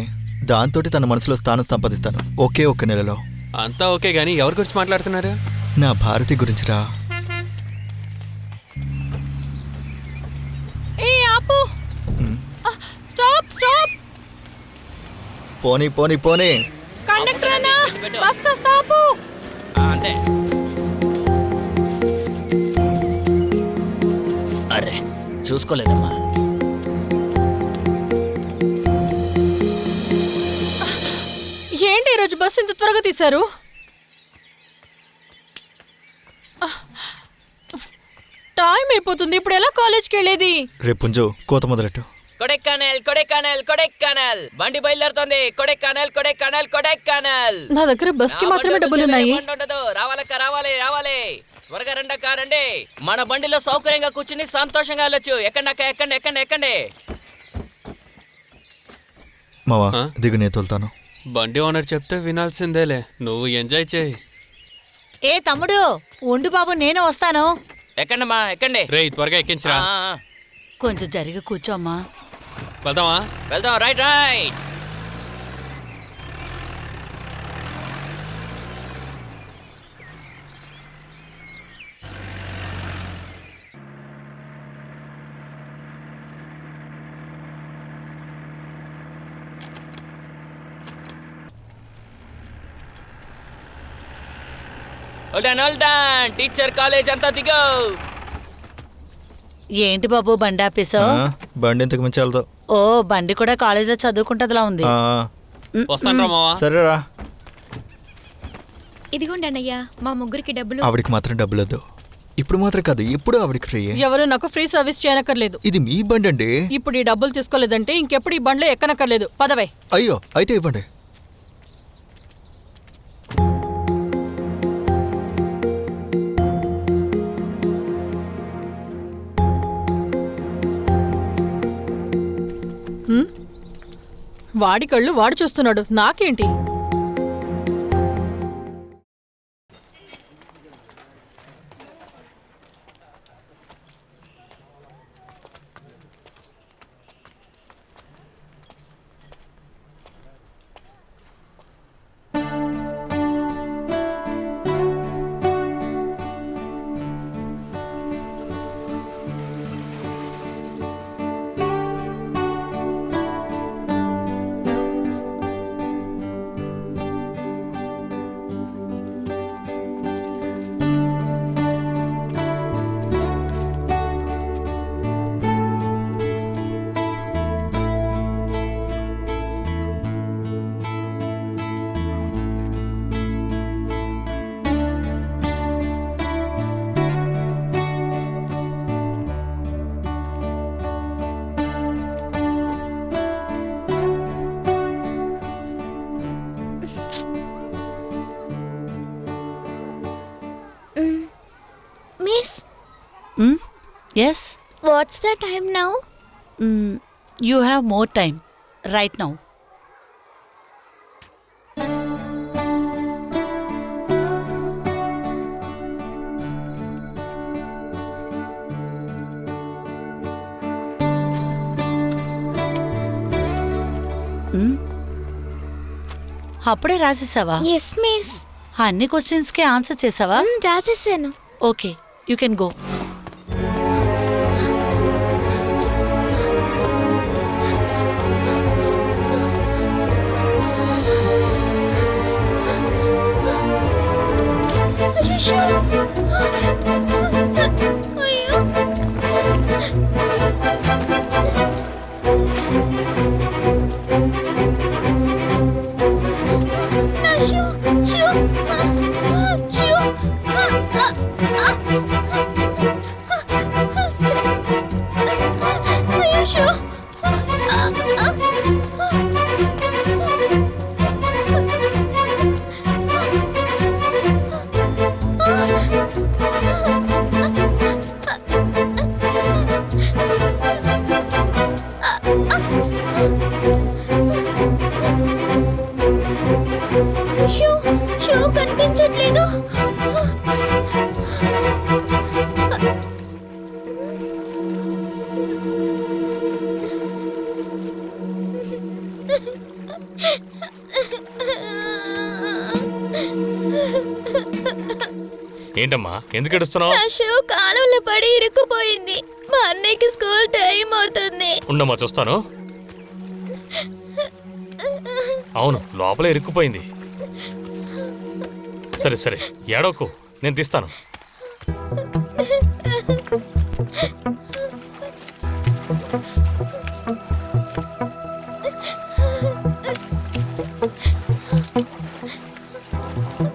Speaker 1: దాంతో తన మనసులో స్థానం సంపాదిస్తాను ఒకే ఒక్క నెలలో.
Speaker 8: అంతా ఓకే గానీ ఎవరి గురించి మాట్లాడుతున్నారు?
Speaker 1: నా భారతి గురించిరా.
Speaker 2: ఏ ఆపు. Stop stop.
Speaker 1: పోనీ పోనీ పోనీ.
Speaker 2: కండక్టర్ అన్నా, బస్ కాస్త ఆపు.
Speaker 7: అంతే. అరే చూసుకోలేదమ్మా.
Speaker 2: ఏంటి ఈరోజు బస్సు ఇంత త్వరగా తీశారు? టైం అయిపోతుంది, ఇప్పుడు ఎలా కాలేజ్కి వెళ్ళేది?
Speaker 1: రేపు పుంజు కోత మొదలెట్టు.
Speaker 10: కొడైకెనాల్ కొడైకెనాల్ కొడైకెనాల్ బండి బయలుదేరుతోంది. కొడైకెనాల్ కొడైకెనాల్ కొడైకెనాల్.
Speaker 2: నా దగ్గర బస్కి మాత్రమే డబ్బులున్నాయి.
Speaker 10: ఉండదు. రావాలక్క రావాలి రావాలి. త్వరగా రండక్క రండి. మన బండిలో సౌకర్యంగా కూర్చుని సంతోషంగా వెళ్ళొచ్చు. ఎక్కండి ఎక్కండి ఎక్కండి ఎక్కండి.
Speaker 1: మావా
Speaker 8: ఆ?
Speaker 1: దిగు, నేను తోలుతాను.
Speaker 8: బండి ఓనర్ చెప్తే వినాల్సిందేలే. నువ్వు ఎంజాయ్ చేయి.
Speaker 6: ఏ తమ్ముడు ఉండు బాబు, నేను వస్తాను.
Speaker 10: ఎక్కండమ్మా ఎక్కండి.
Speaker 8: రేయ్ త్వరగా ఎక్కించరా.
Speaker 6: కొంచెం జరిగి కూర్చోమ్మా.
Speaker 8: వెళ్దామా?
Speaker 10: వెళ్దాం. Right right. Olden teacher college అంతా దిగో.
Speaker 6: ఏంటి బాబు బండి ఆపేసో?
Speaker 1: ఆ, బండి ఇంతకు మించి వెళ్తావు.
Speaker 6: ఓ బండి కూడా కాలేజీలో చదువుకుంటదిలా ఉంది.
Speaker 8: వస్తాను మావా.
Speaker 1: సరేరా.
Speaker 4: ఇదిగోండి అన్నయ్య, మా ముగ్గురికి డబ్బులు.
Speaker 1: ఆవిడికి మాత్రం డబ్బులు వద్దు. ఇప్పుడు మాత్రం కాదు, ఎప్పుడు ఆవిడికి ఫ్రీ.
Speaker 2: ఎవరు నాకు ఫ్రీ సర్వీస్ చేయనక్కర్లేదు.
Speaker 1: ఇది మీ బండి అండి.
Speaker 2: ఇప్పుడు ఈ డబ్బులు తీసుకోలేదంటే ఇంకెప్పుడు ఈ బండ్లో ఎక్కనక్కర్లేదు. పదవే.
Speaker 1: అయ్యో, అయితే ఇవ్వండి.
Speaker 2: వాడి కళ్ళు వాడు చూస్తున్నాడు, నాకేంటి?
Speaker 3: Miss,
Speaker 6: yes,
Speaker 3: what's the time now?
Speaker 6: You have more time right now. అప్పుడే రాసేసావా?
Speaker 3: Yes miss.
Speaker 6: అన్ని క్వశ్చన్స్కి ఆన్సర్ చేసావా?
Speaker 3: రాసేసాను.
Speaker 6: Okay, you can go.
Speaker 3: అయ్యో. నా షూ, షూ, షూ. అయ్యో షూ. షూ, షూ కనిపించట్లేదు.
Speaker 5: ఏంటమ్మా, ఎందుకు ఏడుస్తున్నావు?
Speaker 3: నా షూ కాలువలో పడి ఇరుక్కుపోయింది. మా అన్నయ్యకి స్కూల్ టైం అవుతుంది.
Speaker 5: ఉండమ్మా, చూస్తాను. అవును, లోపల ఇరుక్కుపోయింది. సరే సరే, ఏడవకు, నేను తీస్తాను.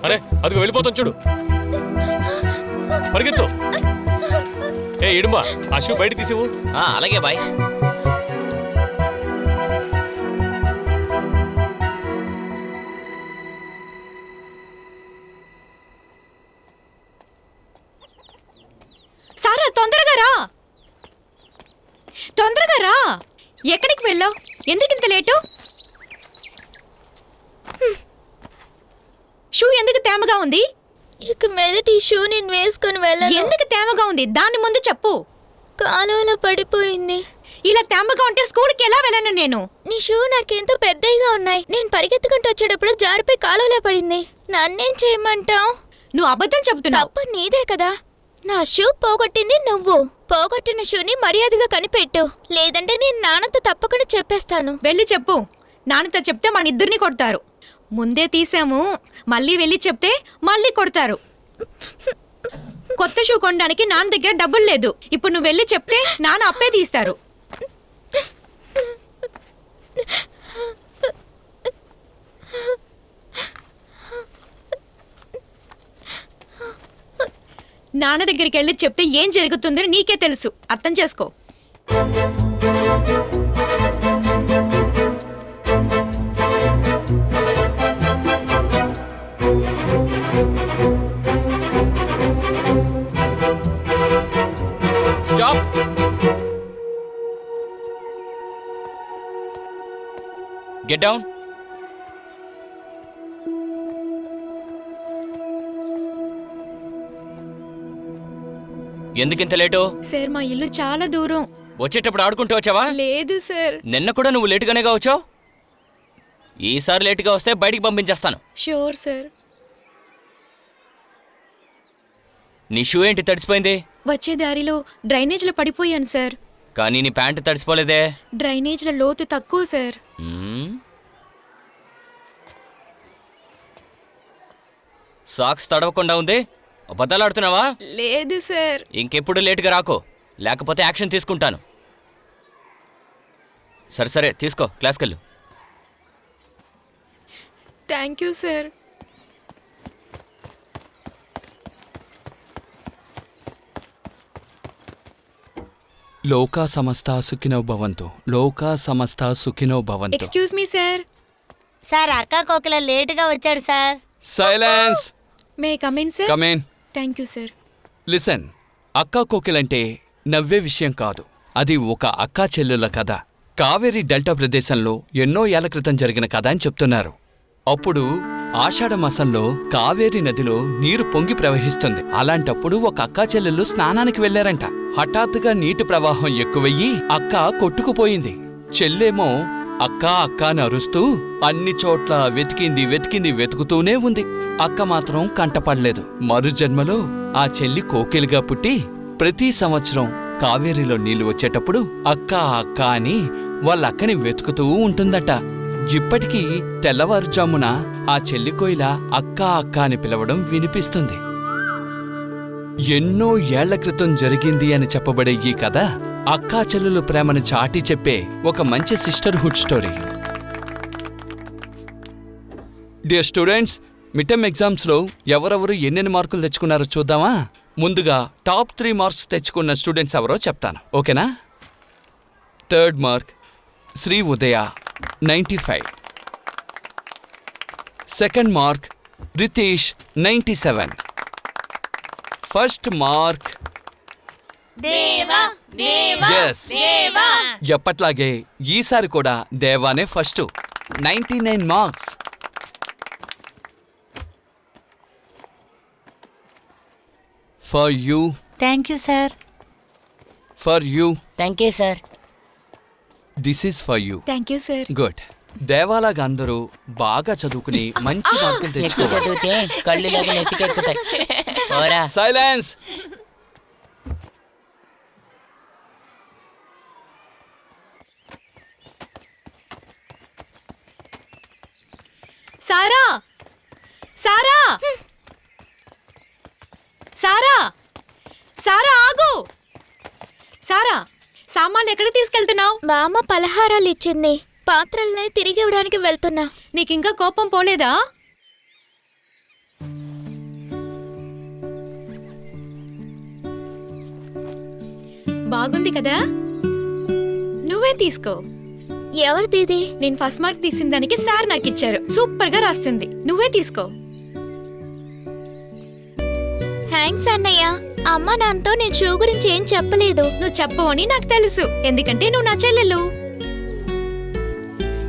Speaker 5: అరే అదిగో వెళ్ళిపోతాం చూడు. పరిగెత్తు. ఏ ఇడుమా, ఆ షూ బయట తీసివు.
Speaker 10: అలాగే బాయ్.
Speaker 4: సారా తొందరగా రా, తొందరగా రా. ఎక్కడికి వెళ్ళావు? ఎందుకు ఇంత లేటు? షూ ఎందుకు తేమగా ఉంది?
Speaker 3: ఇక మీదట ఈ షూ నేను వేసుకొని వెళ్ళను.
Speaker 4: ఎందుకు తేమగా ఉంది? దాని ముందు చెప్పు.
Speaker 3: కాలువలో పడిపోయింది.
Speaker 4: ఇలా తేమగా ఉంటే స్కూల్కి ఎలా వెళ్ళను నేను?
Speaker 3: నీ షూ నాకెంతో పెద్దగా ఉన్నాయి. నేను పరిగెత్తుకుంటూ వచ్చేటప్పుడు జారిపోయి కాలువలో పడింది. నన్నేం చేయమంటావు?
Speaker 4: నువ్వు అబద్ధం చెబుతున్నావు.
Speaker 3: తప్పు నీదే కదా. నా షూ పోగొట్టింది నువ్వు. పోగొట్టిన షూని మర్యాదగా కనిపెట్టు, లేదంటే నేను నాన్నతో తప్పకుండా చెప్పేస్తాను.
Speaker 4: వెళ్ళి చెప్పు. నాన్నతో చెప్తే మన ఇద్దరిని కొడతారు. ముందే తీసాము, మళ్ళీ వెళ్ళి చెప్తే మళ్ళీ కొడతారు. కొత్త షూ కొనడానికి నాన్న దగ్గర డబ్బులు లేదు. ఇప్పుడు నువ్వు వెళ్ళి చెప్తే నాన్న అప్పే తీస్తారు. నాన్న దగ్గరికి వెళ్ళి చెప్తే ఏం జరుగుతుందో నీకే తెలుసు. అర్థం చేసుకో.
Speaker 10: స్టాప్. Get down. ఎందుకింత లేటు?
Speaker 4: సార్ మా ఇల్లు చాలా దూరం.
Speaker 10: వచ్చేటప్పుడు ఆడుకుంటూ వచ్చావా?
Speaker 4: లేదు సార్.
Speaker 10: నిన్న కూడా నువ్వు లేటుగానేగా వచ్చావు. ఈసారి లేటుగా వస్తే బయటికి పంపించేస్తాను.
Speaker 4: Sure sir.
Speaker 10: నీ షూ ఏంటి తడిసిపోయింది?
Speaker 4: వచ్చే దారిలో డ్రైనేజ్లో పడిపోయాను సార్.
Speaker 10: కానీ నీ ప్యాంటు తడిసిపోలేదే.
Speaker 4: డ్రైనేజ్ల లోతు తక్కువ సార్.
Speaker 10: సాక్స్ తడవకుండా ఉంది. అబద్ధాలాడుతున్నావా?
Speaker 4: లేదు సార్.
Speaker 10: ఇంకెప్పుడు లేటుగా రాకో, లేకపోతే యాక్షన్ తీసుకుంటాను. సరే సరే తీసుకో, క్లాస్కెళ్ళు.
Speaker 4: Thank you sir.
Speaker 11: లోకా సమస్త సుఖినో భవంతు. లోకా సమస్త సుఖినో భవంతు.
Speaker 4: Excuse me sir.
Speaker 6: సార్ అక్క కోకిల లేటుగా వచ్చాడు sir.
Speaker 11: Silence.
Speaker 4: May come in sir.
Speaker 11: Come in.
Speaker 4: Thank you sir.
Speaker 11: Listen, అక్కా కోకిలంటే నవ్వే విషయం కాదు. అది ఒక అక్కా చెల్లుల కథ. కావేరీ డెల్టా ప్రదేశంలో ఎన్నో ఏళ్ల క్రితం జరిగిన కథ అని చెప్తున్నారు. అప్పుడు ఆషాఢమాసంలో కావేరీ నదిలో నీరు పొంగి ప్రవహిస్తుంది. అలాంటప్పుడు ఒక అక్కా చెల్లెళ్ళు స్నానానికి వెళ్లారంట. హఠాత్తుగా నీటి ప్రవాహం ఎక్కువయ్యి అక్క కొట్టుకుపోయింది. చెల్లేమో అక్కా అక్కా అని అరుస్తూ అన్ని చోట్ల వెతికింది వెతుకుతూనే ఉంది. అక్క మాత్రం కంటపడలేదు. మరు జన్మలో ఆ చెల్లి కోకిలుగా పుట్టి ప్రతి సంవత్సరం కావేరీలో నీళ్లు వచ్చేటప్పుడు అక్కా అక్కా అని వాళ్ళక్కని వెతుకుతూ ఉంటుందట. ఇప్పటికీ తెల్లవారుజామున ఆ చెల్లి కోయిల అక్కా అక్కా అని పిలవడం వినిపిస్తుంది. ఎన్నో ఏళ్ల క్రితం జరిగింది అని చెప్పబడే ఈ కథ అక్కా చెల్లెలు ప్రేమను చాటి చెప్పే ఒక మంచి sisterhood story. Dear students, mid term ఎగ్జామ్స్లో ఎవరెవరు ఎన్నెన్ని మార్కులు తెచ్చుకున్నారో చూద్దామా? ముందుగా టాప్ 3 మార్క్స్ తెచ్చుకున్న స్టూడెంట్స్ ఎవరో చెప్తాను, ఓకేనా? 3rd mark Sri Udaya 95. 2nd mark Ritish 97. 1st mark Yes. ఎప్పట్లాగే ఈసారి కూడా దేవానే first, 99 marks. For you.
Speaker 6: Thank you sir.
Speaker 11: For you.
Speaker 7: Thank you sir.
Speaker 11: This is for you.
Speaker 4: Thank you sir.
Speaker 11: Good. దేవాలాగా అందరూ బాగా చదువుకుని మంచి మార్కులు
Speaker 7: ఎక్కువ
Speaker 11: తెచ్చుకోవాలి.
Speaker 7: చదివితే కళ్ళు లాగా నెత్తికెక్కుతాయి. ఓరా.
Speaker 11: సైలెన్స్.
Speaker 4: సారా, సారా, సారా, సారా ఆగు. సారా, సామాన్లు ఎక్కడికి తీసుకెళ్తున్నావు?
Speaker 3: బామ్మ పలహారాలు ఇచ్చింది, పాత్రల్ని తిరిగి ఇవ్వడానికి వెళ్తున్నా.
Speaker 4: నీకింకా కోపం పోలేదా? బాగుంది కదా, నువ్వే తీసుకో.
Speaker 3: ఎవరిది?
Speaker 4: నేను ఫస్ట్ మార్క్ తీసిన దానికి సార్ నాకు ఇచ్చారు. సూపర్ గా రాస్తుంది, నువ్వే తీసుకో.
Speaker 3: థ్యాంక్స్ అన్నయ్య. అమ్మ నాన్నతో నేను షూ గురించి ఏం చెప్పలేదు.
Speaker 4: నువ్వు చెప్పవని నాకు తెలుసు, ఎందుకంటే నువ్వు నా చెల్లెలు.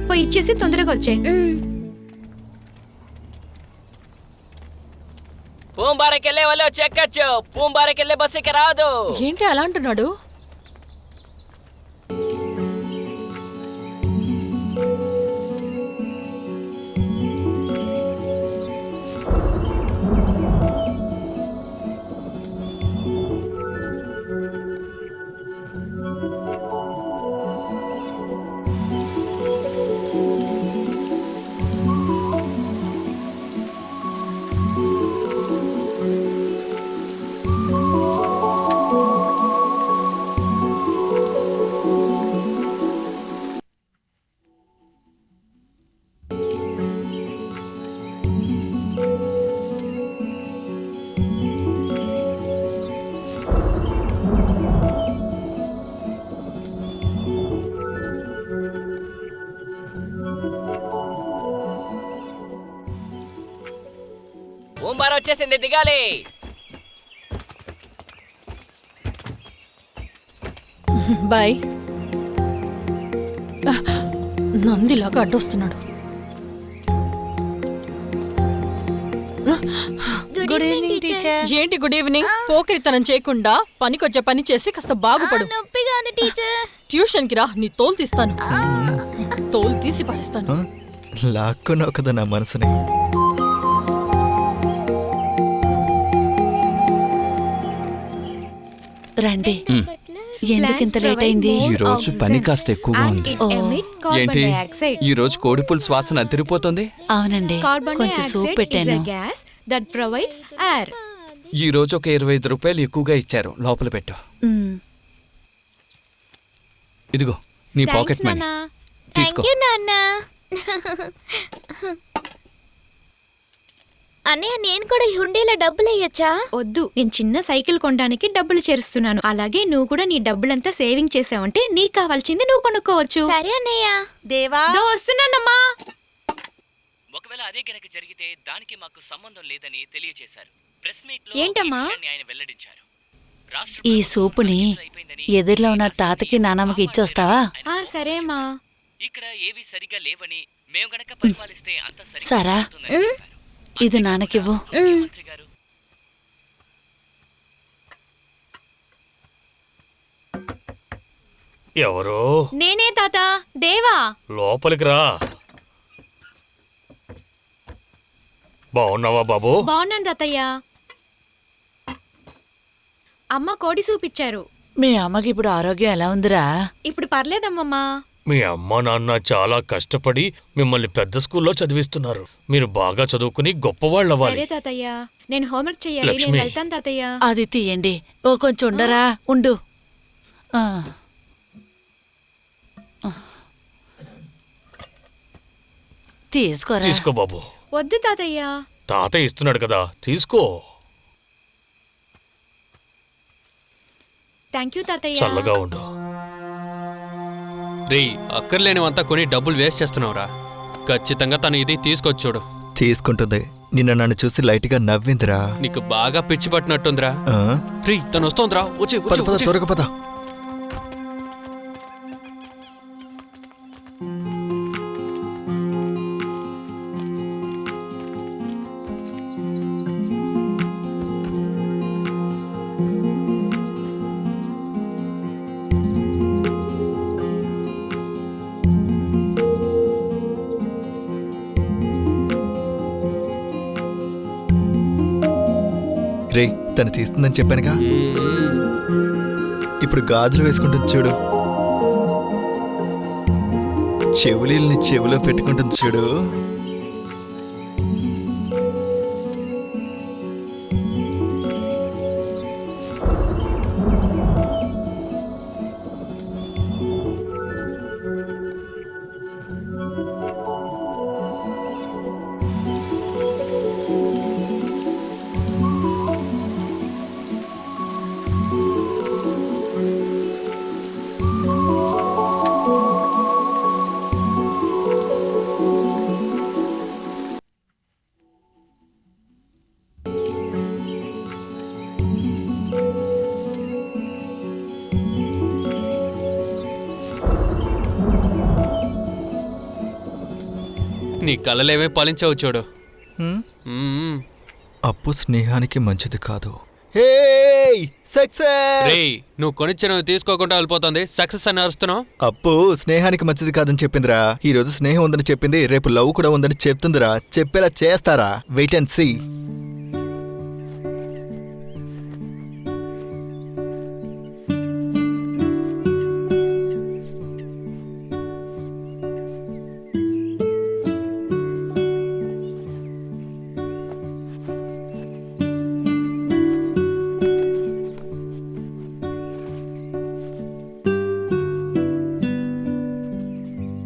Speaker 4: పోయి ఇచ్చేసి తొందరగా వచ్చే.
Speaker 10: పూంబారకెళ్ళే వాళ్ళు చెక్కచ్చు, పూంబారకెళ్ళే బస్సుకి రాదు.
Speaker 2: ఏంటి అలా అంటున్నాడు?
Speaker 10: పూంబార వచ్చేసింది, దిగాలి.
Speaker 2: బాయ్. నందిలాగా అడ్డొస్తున్నాడు.
Speaker 3: Good evening teacher.
Speaker 2: ఏంటి గుడ్ ఈవినింగ్? పోకిరితనం చేయకుండా పనికొచ్చే పని చేసి కాస్త బాగుపడు.
Speaker 3: నొప్పిగా ఉంది టీచర్.
Speaker 2: ట్యూషన్ కి రా, నీ తోలు తీస్తాను. తోలు తీసి పారేస్తాను.
Speaker 1: ఆ? లాక్కున్నావు కదా నా మనసుని.
Speaker 6: రండి. ఎందుకింత లేట్ అయింది?
Speaker 11: ఈ రోజు పని కాస్త ఎక్కువగా ఉంది. ఏంటి ఈ రోజు కోడిపుల్ శ్వాసన అదిరిపోతుంది.
Speaker 6: అవునండి, కొంచెం సూప్ పెట్టాను.
Speaker 11: ఈ రోజు ఒక 25 రూపాయలు ఎక్కువగా ఇచ్చారు, లోపల పెట్టు. ఇదిగో నీ పాకెట్ మనీ తీసుకో.
Speaker 3: థ్యాంక్ యూ నాన్న. అన్నయ్య, నేను కూడా హుండీలో డబ్బులు వేయొచ్చా?
Speaker 4: వద్దు, నేను చిన్న సైకిల్ కొనడానికి డబ్బులు చేరుస్తున్నాను. అలాగే నువ్వు కూడా నీ డబ్బులంతా సేవింగ్ చేసావంటే నీకు కావాల్సింది నువ్వు కొనుక్కోవచ్చు.
Speaker 3: సరే అన్నయ్య.
Speaker 6: దేవా,
Speaker 4: వస్తున్నానమ్మా.
Speaker 7: ఒకవేళ అదే గనక జరిగితే దానికి మాకు సంబంధం లేదని తెలియజేశారు. ప్రెస్ మీట్ లో
Speaker 4: ఏంటమ్మా?
Speaker 7: ఆయన వెల్లడించారు.
Speaker 6: ఈ సూపుని ఎదురులో ఉన్న తాతకి నానమ్మకి ఇచ్చొస్తావా?
Speaker 4: సరే అమ్మా.
Speaker 7: ఇక్కడ ఏవి సరిగా లేవని మేము గనక పరిపాలిస్తే అంత
Speaker 6: సరా, ఇది నాన్నకివ్వు.
Speaker 5: ఎవరో?
Speaker 4: నేనే తాత, దేవా.
Speaker 5: లోపలికి రా. బాగున్నావా బాబు?
Speaker 4: బాగున్నాను తాతయ్య. అమ్మ కోడి సూపిచ్చారు.
Speaker 6: మీ అమ్మకి ఇప్పుడు ఆరోగ్యం ఎలా ఉందిరా?
Speaker 4: ఇప్పుడు పర్లేదమ్మమ్మా.
Speaker 5: మీ అమ్మ నాన్న చాలా కష్టపడి మిమ్మల్ని పెద్ద స్కూల్లో చదివిస్తున్నారు. మీరు బాగా చదువుకుని గొప్పవాళ్ళు అవ్వాలి.
Speaker 4: సరే తాతయ్య, నేను హోంవర్క్ చేయాలి.
Speaker 5: లక్ష్మి.
Speaker 4: నేను వెళ్తాను తాతయ్య.
Speaker 6: అది తీయండి. ఓ కొంచెం ఉండరా, ఉండు. తీసుకోరా.
Speaker 5: తీసుకో బాబు.
Speaker 4: వద్దు తాతయ్య.
Speaker 5: తాత ఇస్తున్నాడు కదా, తీసుకో.
Speaker 4: థ్యాంక్ యూ తాతయ్య.
Speaker 5: చల్లగా ఉండు.
Speaker 8: రేయ్, అక్కర్లేనివంతా కొని డబ్బులు వేస్ట్ చేస్తున్నావురా. ఖచ్చితంగా తను ఇది తీసుకొచ్చుడు.
Speaker 1: తీసుకుంటుంది. నిన్న నన్ను చూసి లైట్ గా నవ్విందిరా.
Speaker 8: నీకు బాగా పిచ్చి పట్టినట్టుందిరా.
Speaker 1: ఆ?
Speaker 8: రేయ్, తను వస్తోందిరా. వచ్చి
Speaker 1: పద పద, త్వరగా పద. రే, తను తీస్తుందని చెప్పానుగా. ఇప్పుడు గాజులు వేసుకుంటుంది చూడు. చెవులీల్ని చెవిలో పెట్టుకుంటుంది చూడు.
Speaker 8: నీ కలలేవే పాలించవు చూడు.
Speaker 1: హ్మ్?
Speaker 8: మ్మ్.
Speaker 1: అప్పు స్నేహానికి మంచిది కాదు. సక్సెస్!
Speaker 8: రేయ్, నువ్వు కొనిచ్చినవి తీసుకోకుండా వెళ్ళిపోతుంది. సక్సెస్ అని అరుస్తున్నావు.
Speaker 1: అప్పు స్నేహానికి మంచిది కాదని చెప్పిందిరా. ఈ రోజు స్నేహం ఉందని చెప్పింది, రేపు లవ్ కూడా ఉందని చెప్తుందిరా. చెప్పేలా చేస్తారా? Wait and see.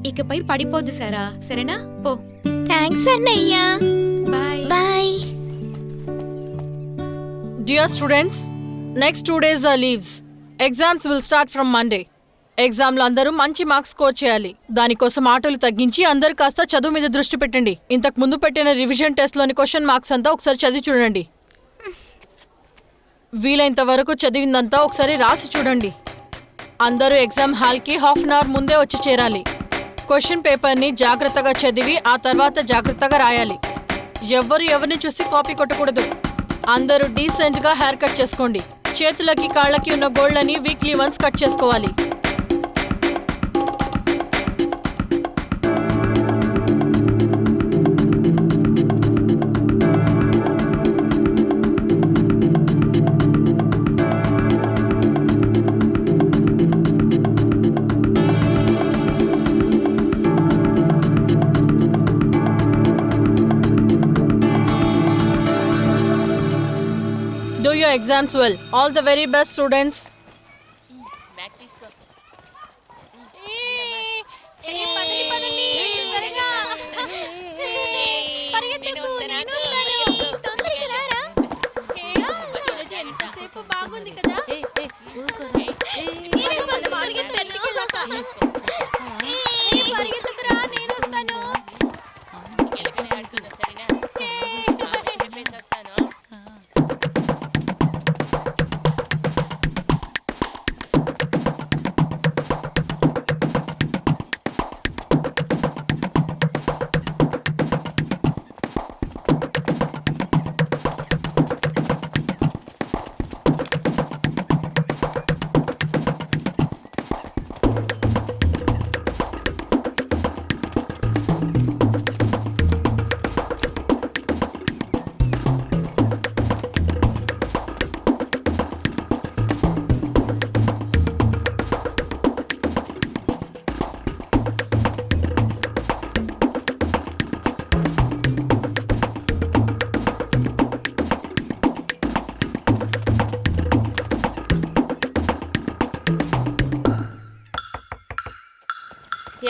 Speaker 4: ఇకపై పడిపోద్దు సారా, సరేనా? పో.
Speaker 3: థ్యాంక్స్ అన్నయ్యా.
Speaker 4: Bye.
Speaker 3: Bye.
Speaker 2: Dear students, next 2 days are leaves. Exams will start from Monday. ఎగ్జామ్లో అందరూ మంచి మార్క్స్ స్కోర్ చేయాలి. దానికోసం ఆటలు తగ్గించి అందరూ కాస్త చదువు మీద దృష్టి పెట్టండి. ఇంతకు ముందు పెట్టిన రివిజన్ టెస్ట్లోని క్వశ్చన్ మార్క్స్ అంతా ఒకసారి చదివి చూడండి. వీలైనంత వరకు చదివిందంతా ఒకసారి రాసి చూడండి. అందరూ ఎగ్జామ్ హాల్కి ½ అన్ అవర్ ముందే వచ్చి చేరాలి. క్వశ్చన్ పేపర్ని జాగ్రత్తగా చదివి ఆ తర్వాత జాగ్రత్తగా రాయాలి. ఎవరిని చూసి కాపీ కొట్టకూడదు. అందరూ డీసెంట్గా హెయిర్ కట్ చేసుకోండి. చేతులకి కాళ్ళకి ఉన్న గోళ్ళని వీక్లీ వన్స్ కట్ చేసుకోవాలి. Do your exams well. All the very best, students. బాగుంది కదా?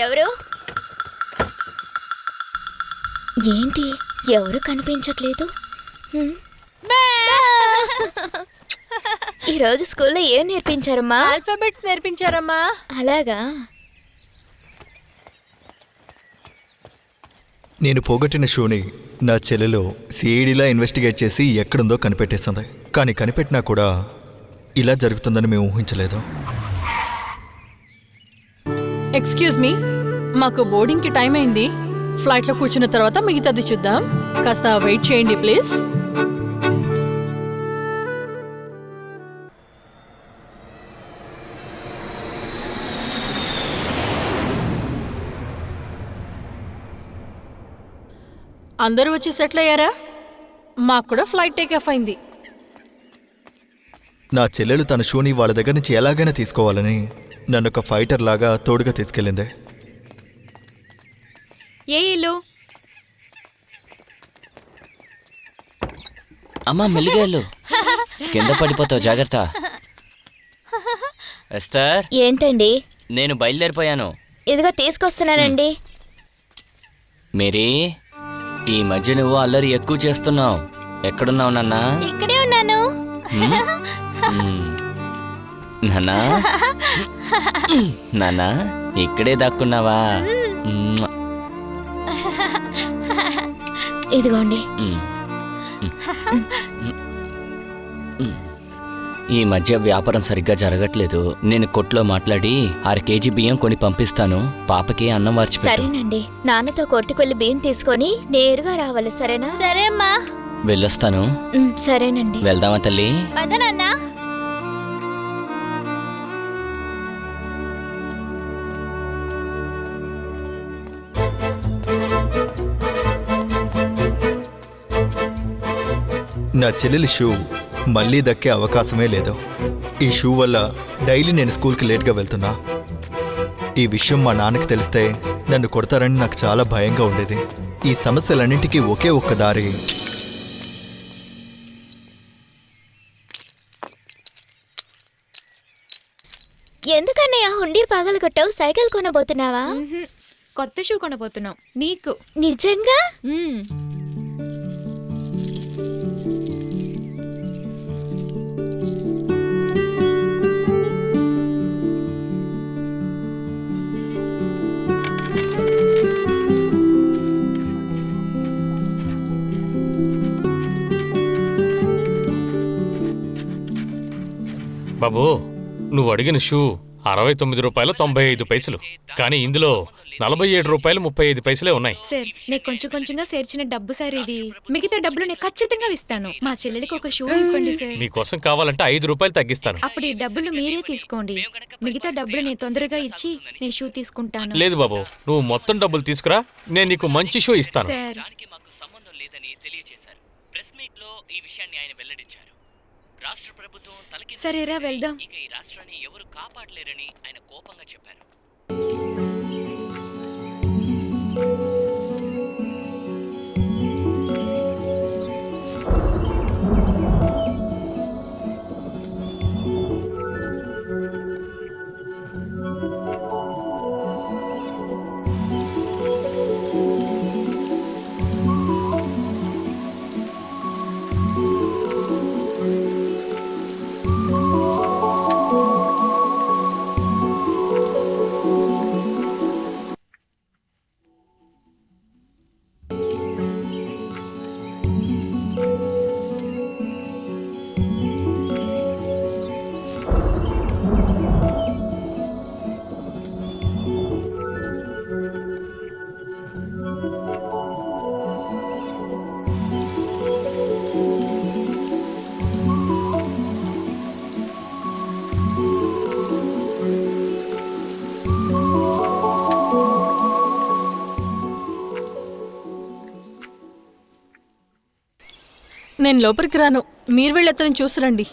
Speaker 3: ఎవరు? ఏంటి ఎవరు కనిపించట్లేదు? ఈరోజు స్కూల్లో ఏం నేర్పించారమ్మా?
Speaker 2: ఆల్ఫాబెట్స్ నేర్పించారమ్మా.
Speaker 3: అలాగా?
Speaker 1: నేను పోగొట్టిన షూని నా చెల్లెలో సిఐడిలా ఇన్వెస్టిగేట్ చేసి ఎక్కడుందో కనిపెట్టేసింది. కానీ కనిపెట్టినా కూడా ఇలా జరుగుతుందని మేము ఊహించలేదు.
Speaker 2: ఎక్స్క్యూజ్ మీ, మాకు బోర్డింగ్కి టైం అయింది. ఫ్లైట్లో కూర్చున్న తర్వాత మిగతాది చూద్దాం. కాస్త వెయిట్ చేయండి ప్లీజ్. అందరూ వచ్చి సెటిల్ అయ్యారా? మాకు కూడా ఫ్లైట్ టేక్-ఆఫ్ అయింది.
Speaker 1: నా చెల్లెలు తన షూని వాళ్ళ దగ్గర నుంచి ఎలాగైనా తీసుకోవాలని నన్ను ఒక ఫైటర్ లాగా తోడుగా తీసుకెళ్ళింది.
Speaker 4: ఏ ఇల్లు?
Speaker 7: అమ్మా మెల్లిగా వెళ్ళు, కింద పడిపోతావు, జాగ్రత్త. ఎస్తర్,
Speaker 3: ఏంటండి?
Speaker 7: నేను బయలుదేరిపోయాను.
Speaker 3: ఇదిగో తీసుకొస్తున్నానండి.
Speaker 7: మేరీ, ఈ మధ్య నువ్వు అల్లరి ఎక్కువ చేస్తున్నావు. ఎక్కడున్నావు నాన్నా?
Speaker 3: ఇక్కడే ఉన్నాను.
Speaker 7: నాన్నా, నాన్నా ఇక్కడే దాక్కున్నావా?
Speaker 3: ఇదిగోండి.
Speaker 7: ఈ మధ్య వ్యాపారం సరిగ్గా జరగట్లేదు. నేను కొట్లో మాట్లాడి 1/2 కేజీ బియ్యం కొని పంపిస్తాను. పాపకి అన్నం వార్చిపెట్టు.
Speaker 3: సరేనండి. నాన్నతో కొట్టుకెళ్ళి బియ్యం తీసుకొని నేరుగా రావాలి, సరేనా? సరే అమ్మా.
Speaker 7: వెళ్ళొస్తాను.
Speaker 3: సరేనండి.
Speaker 7: వెళ్దామా తల్లి?
Speaker 3: పదనన్నా.
Speaker 1: నా చెల్లెలి షూ మళ్ళీ దక్కే అవకాశమే లేదు. ఈ షూ వల్ల డైలీ నేను స్కూల్కి లేట్గా వెళ్తున్నా. ఈ విషయం మా నాన్నకి తెలిస్తే నన్ను కొడతారని నాకు చాలా భయంగా ఉండేది. ఈ సమస్యలన్నింటికీ ఒకే ఒక్క దారి.
Speaker 3: ఎందుకన్నయ్య హుండీ పగలగొట్టావు? సైకిల్ కొనబోతున్నావా?
Speaker 4: కొత్త షూ కొనబోతున్నాం నీకు.
Speaker 3: నిజంగా?
Speaker 5: బాబు, నువ్వు అడిగిన షూ 69 రూపాయలు 95 పైసలు, కానీ ఇందులో 47 రూపాయలు 35 పైసలే ఉన్నాయి.
Speaker 4: సార్, నేను కొంచెం కొంచెంగా చేర్చిన డబ్బు సార్ ఇది. మిగతా డబ్బులు నేను ఖచ్చితంగా ఇస్తాను. మా చెల్లెలికి ఒక షూ ఇవ్వండి సార్.
Speaker 5: నీకోసం కావాలంటే 5 రూపాయలు తగ్గిస్తాను.
Speaker 4: అప్పుడు ఈ డబ్బులు మీరే తీసుకోండి. మిగతా డబ్బులు నేను తొందరగా ఇచ్చి నేను షూ తీసుకుంటాను.
Speaker 5: లేదు బాబు, నువ్వు మొత్తం డబ్బులు తీసుకురా, నేను నీకు మంచి షూ ఇస్తాను.
Speaker 4: సార్,
Speaker 7: సంబంధం లేదని తెలియజేశారు. ప్రెస్ మీట్ లో ఈ విషయాన్ని ఆయన వెల్లడించారు. రాష్ట్ర ప్రభుత్వం తలకి
Speaker 4: సరేరా వెళ్దాం.
Speaker 7: ఇక ఈ రాష్ట్రాన్ని ఎవరు కాపాడలేరని ఆయన కోపంగా చెప్పారు.
Speaker 2: నేను లోపలికి రాను, మీరు వెళ్ళి అతను చూసిరండి.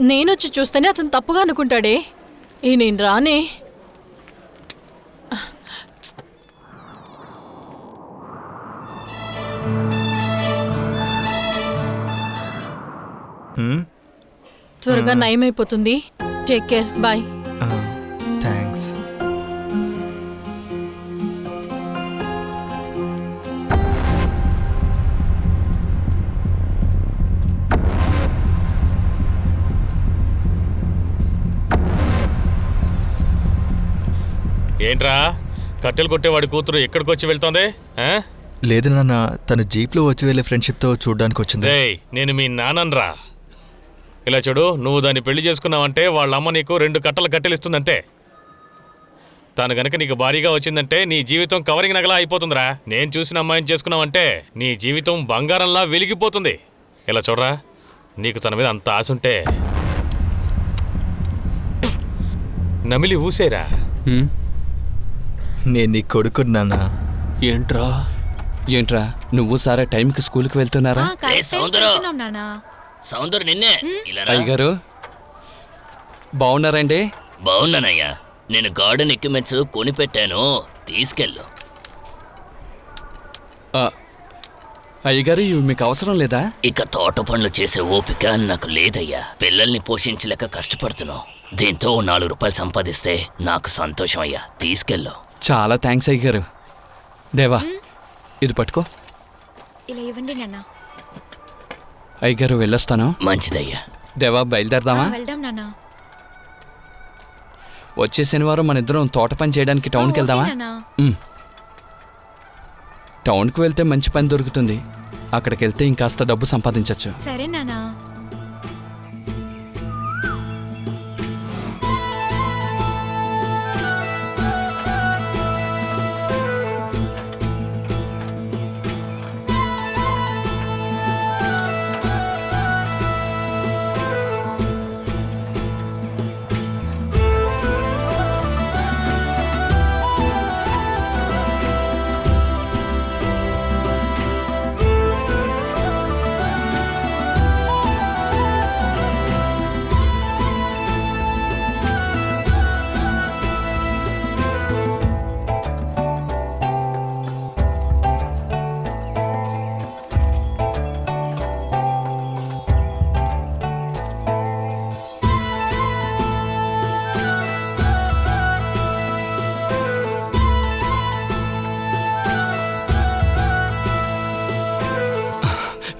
Speaker 2: నేనొచ్చి చూస్తేనే అతను తప్పుగా అనుకుంటాడే. నేను రానే. త్వరగా నయమైపోతుంది. Take care, bye.
Speaker 1: థ్యాంక్స్.
Speaker 5: ఏంట్రా, కట్టెలు కొట్టేవాడి కూతురు ఎక్కడికి వచ్చి వెళ్తోంది?
Speaker 1: లేదు నాన్న, తను జీప్లో వచ్చి వెళ్ళే ఫ్రెండ్షిప్తో చూడడానికి వచ్చింది.
Speaker 5: రేయ్, నేను మీ నాన్నరా. ఇలా చూడు, నువ్వు దాన్ని పెళ్లి చేసుకున్నావంటే వాళ్ళ అమ్మ నీకు 2 కట్టలు కట్టెలిస్తుందంతే. తను గనక నీకు భారీగా వచ్చిందంటే నీ జీవితం కవరింగ్ నగలా అయిపోతుందిరా. నేను చూసిన అమ్మాయిని చేసుకున్నావంటే నీ జీవితం బంగారంలా వెలిగిపోతుంది. ఇలా చూడరా, నీకు తన మీద అంత ఆశ ఉంటే నమిలి ఊసేరా.
Speaker 1: నేను నీ కొడుకున్నానా?
Speaker 11: ఏంట్రా నువ్వు సారా టైంకి స్కూల్కి వెళ్తున్నారా?
Speaker 7: సౌందర్ నిన్నే.
Speaker 11: అయ్యగారు బాగున్నారండి?
Speaker 7: బాగున్నానయ్యా. నేను గార్డెన్ ఎక్విప్మెంట్స్ కొనిపెట్టాను, తీసుకెళ్ళు.
Speaker 11: అయ్యగారు ఇవి మీకు అవసరం లేదా?
Speaker 7: ఇక తోట పనులు చేసే ఓపిక నాకు లేదయ్యా. పిల్లల్ని పోషించలేక కష్టపడుతున్నావు. దీంతో 4 రూపాయలు సంపాదిస్తే నాకు సంతోషం అయ్యా. తీసుకెళ్ళు.
Speaker 11: చాలా థ్యాంక్స్ అయ్యగారు. దేవా, ఇది పట్టుకో.
Speaker 4: ఇలా ఇవ్వండి నాన్న.
Speaker 11: అయ్యగారు వెళ్ళొస్తాను.
Speaker 7: మంచిదయ్యా.
Speaker 11: దేవా, బయలుదేరదామా?
Speaker 4: వెళ్దాం నాన్న.
Speaker 11: వచ్చే శనివారం మన ఇద్దరం తోట పని చేయడానికి టౌన్కి వెళ్దామా? టౌన్కి వెళ్తే మంచి పని దొరుకుతుంది. అక్కడికి వెళ్తే ఇంకాస్త డబ్బు సంపాదించవచ్చు.
Speaker 4: సరే నానా.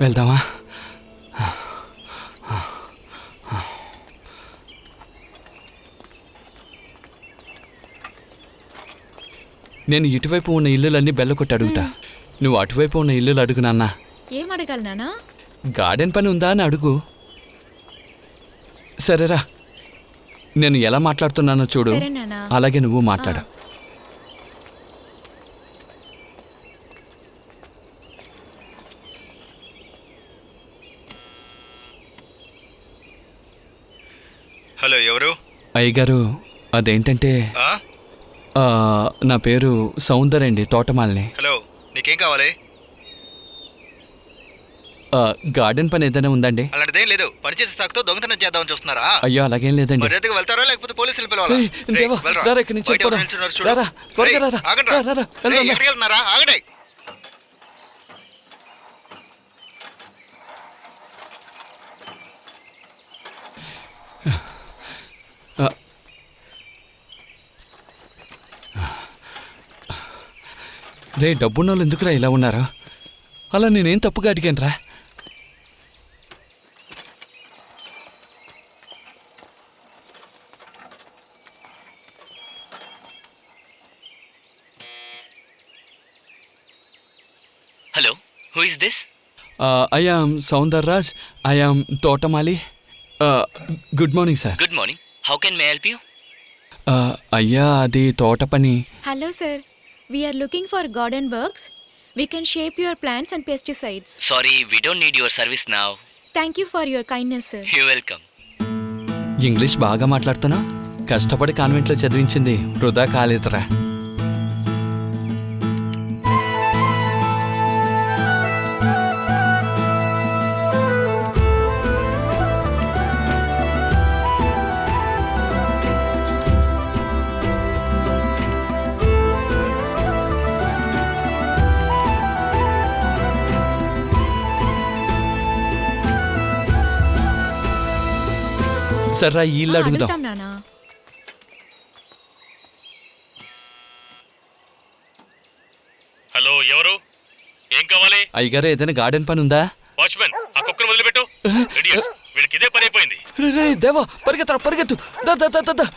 Speaker 11: వెళ్దామా? నేను ఇటువైపు ఉన్న ఇల్లులన్నీ బెల్ల కొట్టి అడుగుతా. నువ్వు అటువైపు ఉన్న ఇల్లులు అడుగు నాన్న.
Speaker 4: ఏం అడగాలి నానా?
Speaker 11: గార్డెన్ పని ఉందా అని అడుగు. సరేరా, నేను ఎలా మాట్లాడుతున్నానో చూడు,
Speaker 4: సరే నానా.
Speaker 11: అలాగే నువ్వు మాట్లాడు.
Speaker 1: హలో, ఎవరు?
Speaker 11: అయ్యగారు, అదేంటంటే నా పేరు సౌందర్ అండి, తోటమాలిని.
Speaker 1: హలో, నీకేం కావాలి?
Speaker 11: గార్డెన్ పని ఏదైనా ఉందండి?
Speaker 1: అలాంటిదేం లేదు. పనిచేసే సాకుతో దొంగతనం చేద్దామని చూస్తున్నారా?
Speaker 11: అయ్యో, అలాగేం లేదండి.
Speaker 1: మర్యాదగా వెళ్తారా లేకపోతే పోలీసులు పిలవాలా?
Speaker 11: ఏయ్, దేవా, రారా ఇక్కడి నుంచి వెళ్ళిపోదాం. రారా, త్వరగా రారా. రారా, వెళ్దాం.
Speaker 1: ఎక్కడికి వెళ్తున్నారా? ఆగండి.
Speaker 11: రే, డబ్బున్న వాళ్ళు ఎందుకురా ఇలా ఉన్నారా? అలా నేనేం తప్పుగా అడిగాను రా.
Speaker 7: Hello, who is this?
Speaker 11: I am Soundar Raj. I am తోటమాలి. Good morning sir.
Speaker 7: Good morning. How can may help you?
Speaker 11: అయ్యా, అది తోట పని.
Speaker 4: Hello sir, we are looking for garden works. We can shape your plants and pesticides.
Speaker 7: Sorry, we don't need your service now.
Speaker 4: Thank you for your kindness sir.
Speaker 7: You welcome.
Speaker 11: English బాగా మాట్లాడుతున్నా. కష్టపడి కాన్వెంట్లో చదివించింది వృధా కాలేదురా. సర్రా, ఈ ఇల్లు అడుగుదాం.
Speaker 4: అడుగుతాం నానా.
Speaker 5: హలో, ఎవరు? ఏం కావాలి?
Speaker 11: అయ్యగారు, ఏదైనా గార్డెన్ పని ఉందా?
Speaker 5: వాచ్మెన్, ఆ కుక్కను వదిలిపెట్టు. Idiots, వీళ్ళకి ఇదే పని అయిపోయింది.
Speaker 11: రే దేవా, పరిగెత్తరా, పరిగెత్తు. దా దా దా దా.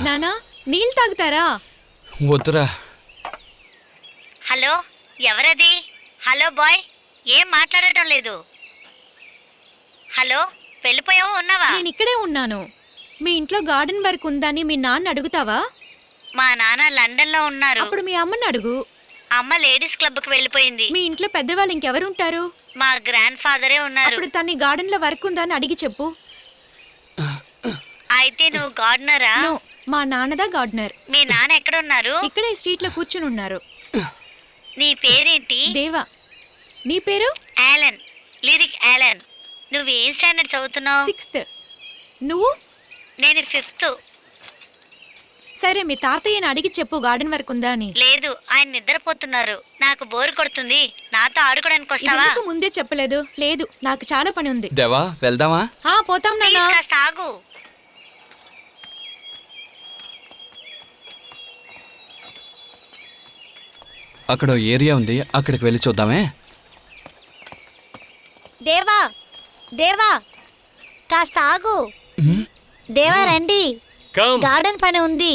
Speaker 4: నానా, నీళ్ళు తాగుతారా?
Speaker 11: వద్దురా.
Speaker 12: హలో, ఎవరది? హలో బాయ్, ఏం మాట్లాడటం లేదు. హలో, వెళ్ళిపోయావా, ఉన్నావా?
Speaker 4: నేను ఇక్కడే ఉన్నాను. మీ ఇంట్లో గార్డెన్ వర్క్ ఉందని మీ నాన్న అడుగుతావా?
Speaker 12: మా నాన్న లండన్ లో ఉన్నారు.
Speaker 4: అప్పుడు మీ అమ్మని అడుగు.
Speaker 12: అమ్మ లేడీస్ క్లబ్ కి వెళ్ళిపోయింది.
Speaker 4: మీ ఇంట్లో పెద్దవాళ్ళు ఇంకెవరు ఉంటారు?
Speaker 12: మా గ్రాండ్ ఫాదరే ఉన్నారు.
Speaker 4: అప్పుడు తన్ని గార్డెన్ లో వర్క్ ఉందని అడిగి చెప్పు.
Speaker 12: అయితే నువ్వు గార్డెనరా?
Speaker 4: నో, మా నాన్నదా గార్డెనర్.
Speaker 12: మీ నాన్న ఎక్కడ ఉన్నారు?
Speaker 4: ఇక్కడ ఈ స్ట్రీట్ లో కూర్చుని ఉన్నారు.
Speaker 12: నీ పేరేంటి?
Speaker 4: దేవా. నీ పేరు?
Speaker 12: యాలన్, లిరిక్ యాలన్. నువ్వు ఏ స్టాండర్డ్ చదువుతున్నావు?
Speaker 4: 6th. నువ్వు?
Speaker 12: నేను 5th.
Speaker 4: సరే, మీ తాతయ్యని అడిగి చెప్పు గార్డెన్ వర్క్ ఉందా అని.
Speaker 12: లేదు, ఆయన నిద్రపోతున్నారు. నాకు బోర్ కొడుతుంది. నాతో ఆడుకోవడానికి వస్తావా?
Speaker 4: ఇదెందుకు ముందే చెప్పలేదు? లేదు, నాకు చాలా పని ఉంది.
Speaker 11: దేవా వెళ్దామా?
Speaker 4: పోతాం నాన్న.
Speaker 12: ప్లీజ్ కాస్త ఆగు.
Speaker 11: అక్కడ ఏరియా ఉంది, అక్కడికి వెళ్ళి చూద్దామే.
Speaker 12: దేవా, దేవా, కాస్త ఆగు. దేవా రండి,
Speaker 5: కమ్.
Speaker 12: గార్డెన్ పని ఉంది.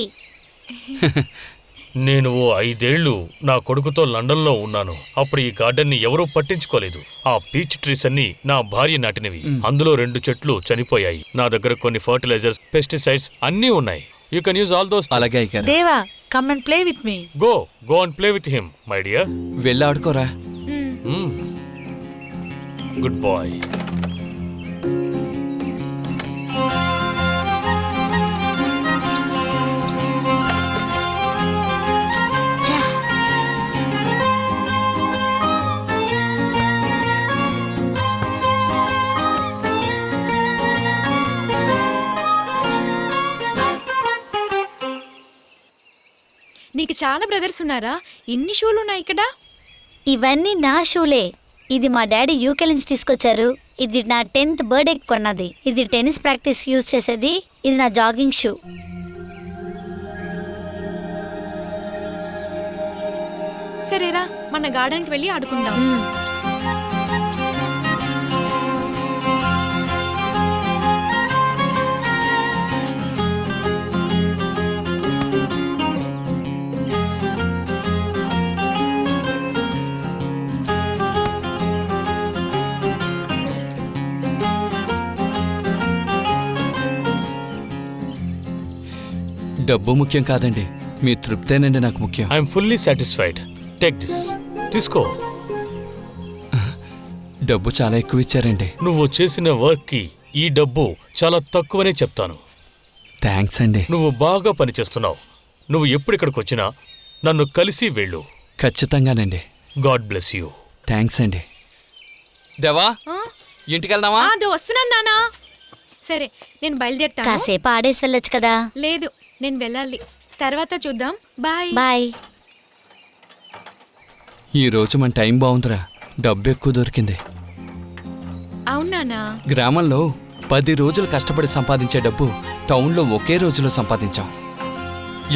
Speaker 5: నేను ఓ 5 ఏళ్ళు నా కొడుకుతో లండన్లో ఉన్నాను. అప్పుడు ఈ గార్డెన్ని ఎవరూ పట్టించుకోలేదు. ఆ పీచ్ ట్రీస్ అన్ని నా భార్య నాటినవి. అందులో 2 చెట్లు చనిపోయాయి. నా దగ్గర కొన్ని ఫర్టిలైజర్స్, పెస్టిసైడ్స్ అన్నీ ఉన్నాయి. You can use all those.
Speaker 11: అలాగే అయ్యగారు.
Speaker 6: దేవా, come and play with me.
Speaker 5: Go and play with him my dear.
Speaker 11: వెళ్ళి ఆడుకోరా.
Speaker 5: Good bye.
Speaker 4: నీకు చాలా బ్రదర్స్ ఉన్నారా? ఇన్ని షూలు ఉన్నాయి ఇక్కడ.
Speaker 12: ఇవన్నీ నా షూలే. ఇది మా డాడీ యూకే నుంచి తీసుకొచ్చారు. ఇది నా 10th బర్త్డే కొన్నది. ఇది టెన్నిస్ ప్రాక్టీస్ యూజ్ చేసేది. ఇది నా జాగింగ్ షూ.
Speaker 4: సరేరా, మన గార్డెన్కి వెళ్ళి ఆడుకుందాం.
Speaker 11: డబ్బు ముఖ్యం కాదండి, మీ తృప్తేనండి నాకు ముఖ్యం.
Speaker 5: I'm fully satisfied. Take this. తీసుకో.
Speaker 11: డబ్బు చాలా ఎక్కువ ఇచ్చారండి.
Speaker 5: నువ్వు చేసిన వర్క్కి ఈ డబ్బు చాలా తక్కువనే చెప్తాను.
Speaker 11: థ్యాంక్స్ అండి.
Speaker 5: నువ్వు బాగా పనిచేస్తున్నావు. నువ్వు ఎప్పుడిక్కడికి వచ్చినా నన్ను కలిసి వెళ్ళు.
Speaker 11: ఖచ్చితంగానండి.
Speaker 5: God bless you.
Speaker 11: థ్యాంక్స్ అండి. దేవా, ఇంటికి వెళ్దామా?
Speaker 4: వస్తున్నాను నానా. సరే, నేను బయలుదేరుతాను.
Speaker 12: కాసేపు ఆడేసి వెళ్ళొచ్చు కదా.
Speaker 4: లేదు, నేను వెళ్ళాలి. తర్వాత చూద్దాం. Bye
Speaker 12: bye.
Speaker 11: ఈరోజు మన టైం బాగుందిరా. డబ్బు ఎక్కువ దొరికింది.
Speaker 4: అవునానా?
Speaker 11: గ్రామంలో 10 రోజులు కష్టపడి సంపాదించే డబ్బు టౌన్లో ఒకే రోజులో సంపాదించాం.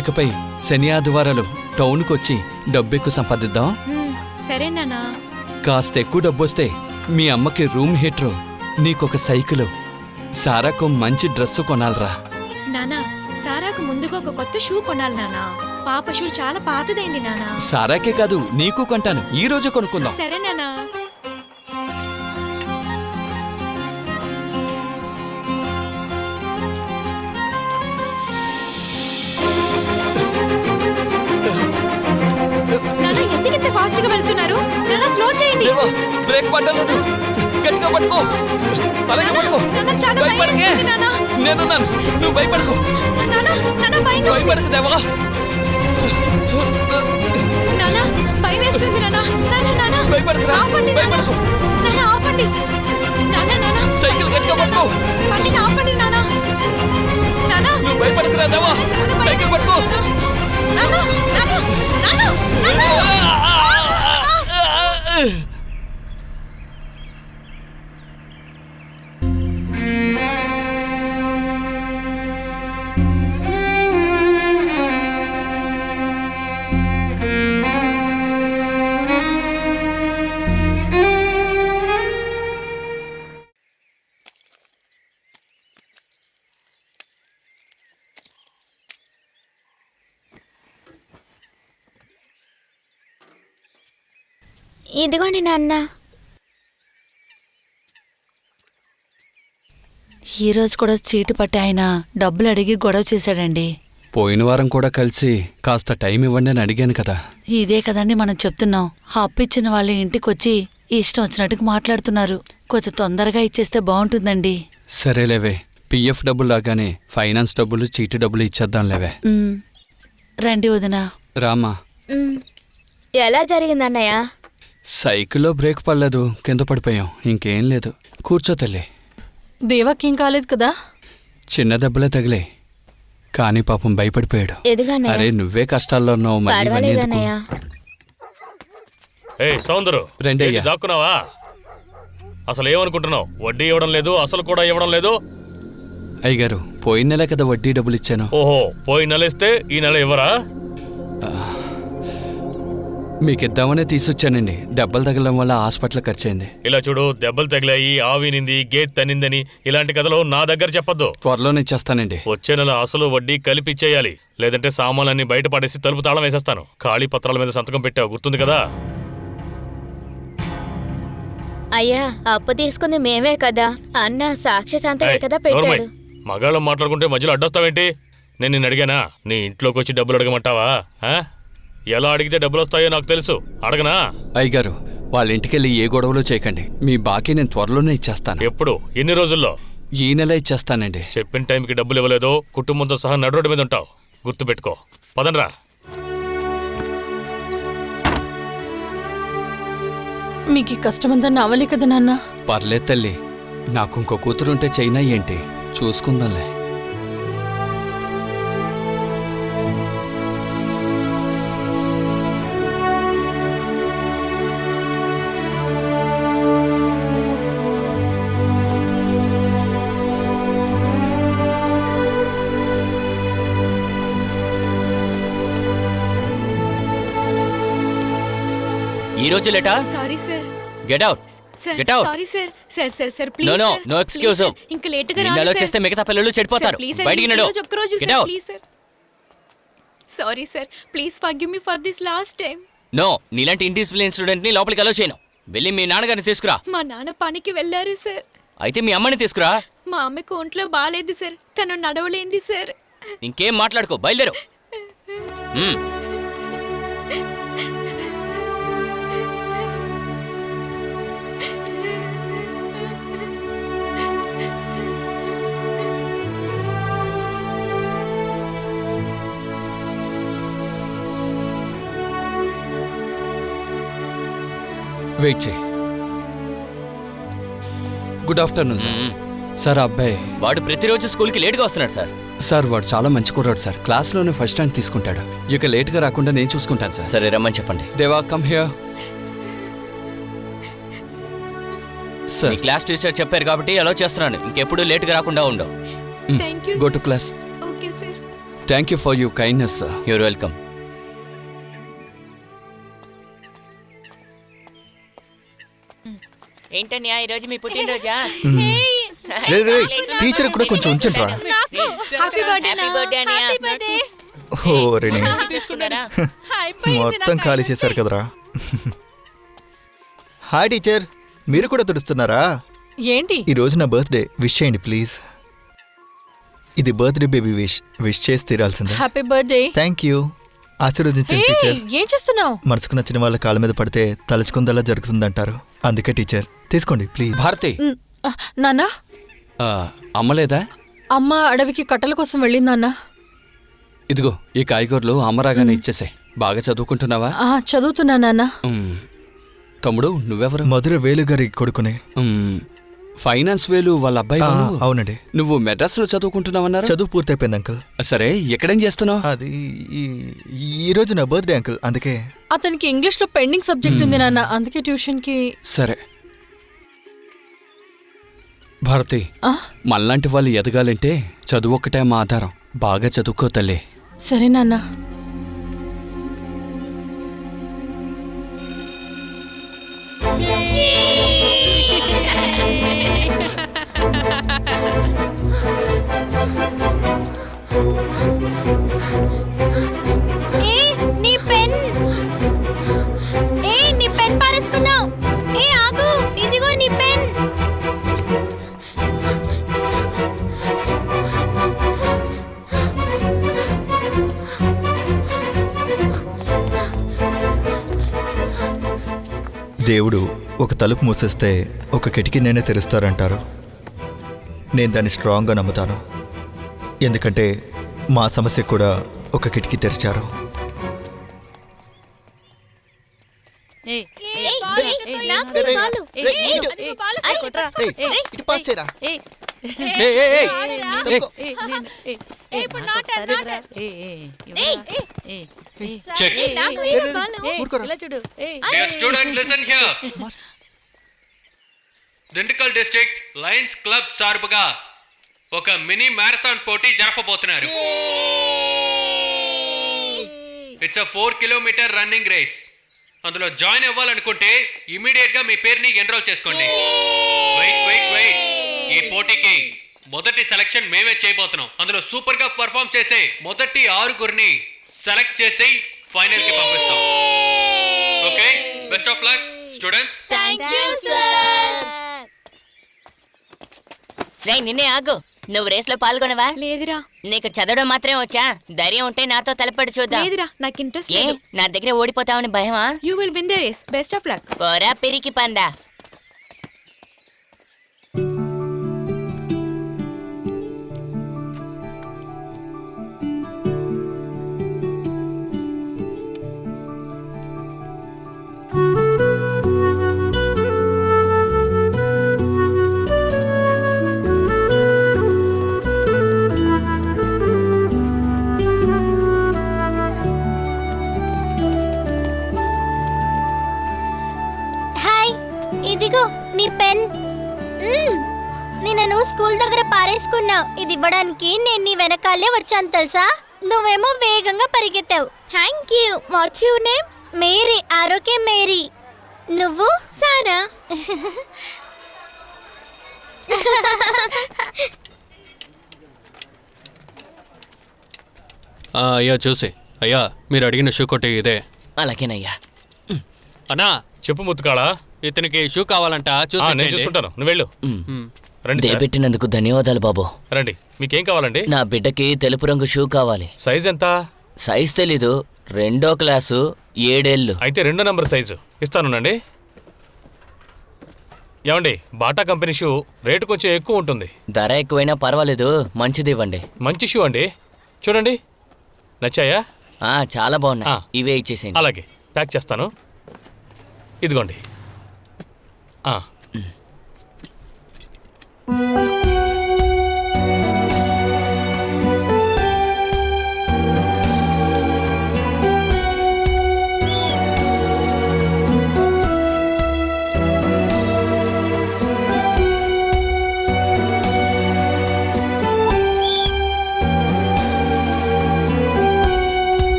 Speaker 11: ఇకపై శని ఆదివారాలు టౌన్కి వచ్చి డబ్బు ఎక్కువ సంపాదిద్దాం.
Speaker 4: సరే నానా.
Speaker 11: కాస్త ఎక్కువ డబ్బు వస్తే మీ అమ్మకి రూమ్ హీటరు, నీకొక సైకిలు, సారాకు మంచి డ్రెస్సు కొనాలరా.
Speaker 4: నానా, సారాకు ముందుగా ఒక కొత్త షూ కొనాలి నానా. పాప షూ చాలా పాతదైంది నానా.
Speaker 11: సారాకే కాదు, నీకు కొంటాను. ఈ రోజు కొనుక్కుందాం.
Speaker 4: సరే నానా. నానా, ఎందుకంత ఫాస్ట్ గా వెళ్తున్నారు? నానా, స్లో చేయండి.
Speaker 11: బ్రేక్ పడ్డలేదు. గట్టిగా పట్టుకో. అలాగే పట్టుకో.
Speaker 4: చాలా భయమేస్తుంది నానా.
Speaker 11: నేనున్నాను, నువ్వు భయపడకు.
Speaker 4: నానా, నానా,
Speaker 11: భయపడకు దేవా.
Speaker 4: నానా, భయం వేస్తుంది నానా. నానా, నానా,
Speaker 11: భయపడకురా.
Speaker 4: ఆపండి నానా. నానా, ఆపండి. నానా, నానా,
Speaker 11: సైకిల్ గట్టిగా పట్టుకో.
Speaker 4: బండిని ఆపండి నానా. నానా,
Speaker 11: నువ్వు భయపడకురా దేవా. సైకిల్ పట్టుకో.
Speaker 4: నానా, నానా, నానా, నానా.
Speaker 3: ఇదిగోండి నాన్న.
Speaker 6: ఈరోజు కూడా చీటు పట్టి ఆయన డబ్బులు అడిగి గొడవ చేశాడండి.
Speaker 11: పోయిన వారం కూడా కలిసి కాస్త టైం ఇవ్వండి అని అడిగాను కదా.
Speaker 6: ఇదే కదండి మనం చెప్తున్నాం. అప్పిచ్చిన వాళ్ళ ఇంటికొచ్చి ఇష్టం వచ్చినట్టుగా మాట్లాడుతున్నారు. కొంచెం తొందరగా ఇచ్చేస్తే బాగుంటుందండి.
Speaker 11: సరేలేవే, పిఎఫ్ డబ్బులు లాగానే ఫైనాన్స్ డబ్బులు చీటీ డబ్బులు ఇచ్చేద్దాం లేవే.
Speaker 6: రండి వదినా.
Speaker 11: రామా.
Speaker 3: ఎలా జరిగిందన్నయ్య?
Speaker 11: సైకిల్లో బ్రేక్ పడలేదు, కింద పడిపోయాం. ఇంకేం లేదు, కూర్చో తల్లి.
Speaker 2: దేవాకేం కాలేదు కదా?
Speaker 11: చిన్న దెబ్బలే తగిలే, కానీ పాపం భయపడిపోయాడు.
Speaker 3: ఎదుగన్నయ్య.
Speaker 11: అరే నువ్వే కష్టాల్లో ఉన్నావు, మళ్ళీ ఇవన్నీ ఎందుకు?
Speaker 3: పర్వాలేదన్నయ్య.
Speaker 5: ఏయ్ సౌందరు,
Speaker 11: రెండయ్యా.
Speaker 5: ఏంటి దాక్కున్నావా? అసలు ఏమనుకుంటున్నావు? వడ్డీ ఇవ్వడం లేదు, అసలు కూడా ఇవ్వడం లేదు.
Speaker 11: అయ్యగారు, పోయిన నెల కదా వడ్డీ డబ్బులు ఇచ్చాను.
Speaker 5: ఓహో, పోయి నెల ఇస్తే ఈ నెల ఇవ్వరా?
Speaker 11: మీకిద్దామనే తీసుకొచ్చానండి. దెబ్బలు తగలడం వల్ల హాస్పిటల్ ఖర్చయింది.
Speaker 5: ఇలా చూడు, దెబ్బలు తగిలాయి, ఆవినింది, గేట్ తన్నిందని ఇలాంటి కథలు నా దగ్గర చెప్పొద్దు.
Speaker 11: త్వరలోనే ఇచ్చేస్తానండి.
Speaker 5: వచ్చే నెల అసలు వడ్డీ కలిపి ఇచ్చేయాలి, లేదంటే సామాన్లన్నీ బయట పడేసి తలుపు తాళం వేసేస్తాను. ఖాళీ పత్రాల మీద సంతకం పెట్టావు, గుర్తుంది కదా?
Speaker 3: అయ్యా, అప్పు తీసుకుంది మేమే కదా. అన్న సాక్షి సంతకం కదా పెట్టాడు.
Speaker 5: మగాళ్ళం మాట్లాడుకుంటే మధ్యలో అడ్డొస్తావేంటి? నేను నిన్ను అడిగానా? నీ ఇంట్లోకి వచ్చి డబ్బులు అడగమంటావా? ఎలా అడిగితే డబ్బులు వస్తాయో నాకు తెలుసు, అడగనా?
Speaker 11: అయ్యగారు, వాళ్ళ ఇంటికెళ్ళి ఏ గొడవలో చేయకండి. మీ బాకీ నేను త్వరలోనే ఇచ్చేస్తాను.
Speaker 5: ఎప్పుడు? ఎన్ని రోజుల్లో?
Speaker 11: ఈ నెల ఇచ్చేస్తానండి.
Speaker 5: చెప్పిన టైంకి డబ్బులు ఇవ్వలేదో కుటుంబంతో సహా నడు రోడ్డు మీద ఉంటావు, గుర్తుపెట్టుకో. పదండ్రా.
Speaker 2: మీకు ఈ కష్టమంతా నవ్వలే కదా నాన్న?
Speaker 11: పర్లేదు తల్లి, నాకు ఇంకో కూతురుంటే చైనా ఏంటి, చూసుకుందాంలే.
Speaker 7: ఈ రోజు లేటా?
Speaker 4: Sorry sir.
Speaker 7: Get out.
Speaker 4: Sir
Speaker 7: get out.
Speaker 4: Sorry sir. Sir sir sir
Speaker 7: no
Speaker 4: please.
Speaker 7: No no excuse.
Speaker 4: ఇంకా లేట్గా
Speaker 7: నిన్న
Speaker 4: రాను
Speaker 7: వచ్చేస్తే మిగతా పిల్లలు చెడిపోతారు. బయటికి నడు. Get out.
Speaker 4: Please sir. Sorry sir, please forgive me for this last time.
Speaker 7: No, నీలాంటి ఇండిసిప్లిన్ స్టూడెంట్ ని లోపలికి అలో చేయను. వెళ్ళి మీ నాన్నగారిని తీసుకురా.
Speaker 4: మా నాన్న పనికి వెళ్ళారు సార్.
Speaker 7: అయితే మీ అమ్మని తీసుకురా.
Speaker 4: మా అమ్మకి ఒంట్లో బాగాలేదు సార్, తను నడవలేంది సార్.
Speaker 7: ఇంకేం మాట్లాడుకో, బయలుదేరు.
Speaker 11: వెయిట్ చేయి. Good afternoon sir. సార్ అబ్బాయి
Speaker 7: వాడు ప్రతిరోజు స్కూల్కి లేట్గా వస్తున్నాడు సార్.
Speaker 11: సార్ వాడు చాలా మంచి కుర్రాడు సార్, క్లాస్లోనే ఫస్ట్ ర్యాంక్ తీసుకుంటాడు. ఇక లేట్గా రాకుండా నేను చూసుకుంటాను సార్.
Speaker 7: సరే రమ్మని చెప్పండి.
Speaker 11: Deva come here. సార్
Speaker 7: మీ క్లాస్ టీచర్ చెప్పారు కాబట్టి అలో చేస్తున్నాను. ఇంకెప్పుడు లేట్గా రాకుండా ఉండవు.
Speaker 4: Thank you.
Speaker 11: Go to class.
Speaker 4: Okay sir.
Speaker 11: Thank you for your kindness sir.
Speaker 7: You're welcome.
Speaker 10: ఏంటన్యా ఈరోజు మీ పుట్టినరోజా?
Speaker 1: టీచర్ కూడా కొంచెం ఉంచండిరా.
Speaker 4: Happy birthday.
Speaker 10: హ్యాపీ బర్త్డే అన్నయ్య.
Speaker 1: ఓ రెనీ,
Speaker 10: తీసుకున్నారా?
Speaker 1: మొత్తం ఖాళీ చేశారు కదరా. హాయ్ టీచర్, మీరు కూడా తుడుస్తున్నారా?
Speaker 2: ఏంటి?
Speaker 1: ఈ రోజు నా బర్త్డే, విష్ చేయండి ప్లీజ్. ఇది బర్త్డే బేబీ విష్ చేసి తీరాల్సిందే.
Speaker 2: Happy birthday.
Speaker 1: Thank you. ఆశీర్వదించండి టీచర్.
Speaker 2: ఏం చేస్తున్నావు?
Speaker 1: మనసుకు నచ్చిన వాళ్ళ కాళ్ళ మీద పడితే తలుచుకుందలా జరుగుతుందంటారు, అందుకే టీచర్ తీసుకోండి ప్లీజ్.
Speaker 11: భారతి.
Speaker 2: నాన్న,
Speaker 11: అమ్మలేదా?
Speaker 2: అమ్మ అడవికి కట్టెల కోసం వెళ్ళింది నాన్న.
Speaker 11: ఇదిగో ఈ కాయగూరలు అమ్మరాగానే ఇచ్చేసాయి. బాగా చదువుకుంటున్నావా?
Speaker 2: చదువుతున్నా నాన్న.
Speaker 11: తమ్ముడు నువ్వెవరు?
Speaker 1: మధుర వేలు గారి కొడుకునే.
Speaker 11: ఫైనాన్స్ వేలు వాళ్ళ అబ్బాయి.
Speaker 1: అవునండి.
Speaker 11: నువ్వు మెడ్రాస్ లో చదువుకుంటున్నావన్నారు?
Speaker 1: చదువు పూర్తయిపోయింది అంకుల్.
Speaker 11: సరే, ఎక్కడేం చేస్తున్నావు?
Speaker 1: అది ఈ రోజు నా బర్త్డే అంకుల్, అందుకే.
Speaker 2: అతనికి ఇంగ్లీష్ లో పెండింగ్ సబ్జెక్ట్ ఉంది నాన్న, అందుకే ట్యూషన్ కి.
Speaker 11: సరే భారతి, మనలాంటి వాళ్ళు ఎదగాలంటే చదువు ఒక్కటే మా ఆధారం. బాగా చదువుకో తల్లి.
Speaker 2: సరే నాన్న.
Speaker 3: నీ పెన్ పారేసుకున్నావు. ఆగు, ఇదిగో నీ పెన్.
Speaker 1: దేవుడు ఒక తలుపు మూసేస్తే ఒక కిటికీ నేనే తెరుస్తారంటారు. నేను దాన్ని స్ట్రాంగ్గా నమ్ముతాను. ఎందుకంటే మా సమస్య కూడా ఒక కిటికీ తెరిచారు.
Speaker 11: దిండుకల్ డిస్ట్రిక్ట్ లయన్స్ క్లబ్ సార్బుగా ఒక మినీ మ్యారథాన్ పోటీ జరపబోతున్నారు. It's a 4 kilometer running race. అందులో జాయిన్ అవ్వాలనుకుంటే ఇమీడియట్ గా మీ పేరుని ఎన్రోల్ చేసుకోండి. వెయిట్ ఈ పోటీకి మొదటి సెలక్షన్ మేమే చేయబోతున్నాం. అందులో సూపర్ గా పర్ఫామ్ చేసే మొదటి 6 సెలెక్ట్ చేసి ఫైనల్ కి పంపిస్తాం. Okay, best of luck students.
Speaker 7: నిన్నే ఆగు. నువ్వు రేస్ లో పాల్గొనవా?
Speaker 4: లేదురా.
Speaker 7: నీకు చదవడం మాత్రమే వచ్చా? ధైర్యం ఉంటే నాతో తలపడి చూద్దాం.
Speaker 4: లేదురా, నాకు ఇంట్రెస్ట్
Speaker 7: ఏ,
Speaker 4: లేదు.
Speaker 7: నా దగ్గర ఓడిపోతావని భయమా?
Speaker 4: You will win the race. Best of luck.
Speaker 7: పోరా పిరికి పందా.
Speaker 3: హాయ్, ఇదిగో నీ పెన్. నిన్ను స్కూల్ దగ్గర పారేసుకున్నావు. ఇది ఇవ్వడానికి నేను నీ వెనకాలే వచ్చాను తెలుసా. నువ్వేమో వేగంగా పరిగెత్తావు. Thank you. What's your name? Mary. ఆరోగ్యం మేరీ. నువ్వు? సారా.
Speaker 11: అయ్యా చూసి, అయ్యా మీరు అడిగిన షూ కొట్టి ఇదే.
Speaker 7: అలాగేనయ్యా.
Speaker 5: అన్నా చెప్పు ముత్తుకాడా,
Speaker 11: ఇతనికి షూ కావాలంట.
Speaker 5: నేను చూసుకుంటాను, నువ్వు వెళ్ళు. రండి సార్.
Speaker 7: పెట్టినందుకు ధన్యవాదాలు బాబు.
Speaker 5: రండి, మీకేం కావాలండి?
Speaker 7: నా బిడ్డకి తెలుపు రంగు షూ కావాలి.
Speaker 5: సైజ్ ఎంత?
Speaker 7: సైజ్ తెలీదు. 2వ క్లాసు, 7 ఏళ్ళు.
Speaker 5: అయితే 2 నంబర్ సైజు ఇస్తానునండి. ఏమండి, బాటా కంపెనీ షూ రేటు కొంచెం ఎక్కువ ఉంటుంది.
Speaker 7: ధర ఎక్కువైనా పర్వాలేదు, మంచిది ఇవ్వండి.
Speaker 5: మంచి షూ అండి, చూడండి. నచ్చాయా?
Speaker 7: చాలా బాగున్నాయి. ఇవే ఇచ్చేసేయండి.
Speaker 5: అలాగే ప్యాక్ చేస్తాను. ఇదిగోండి.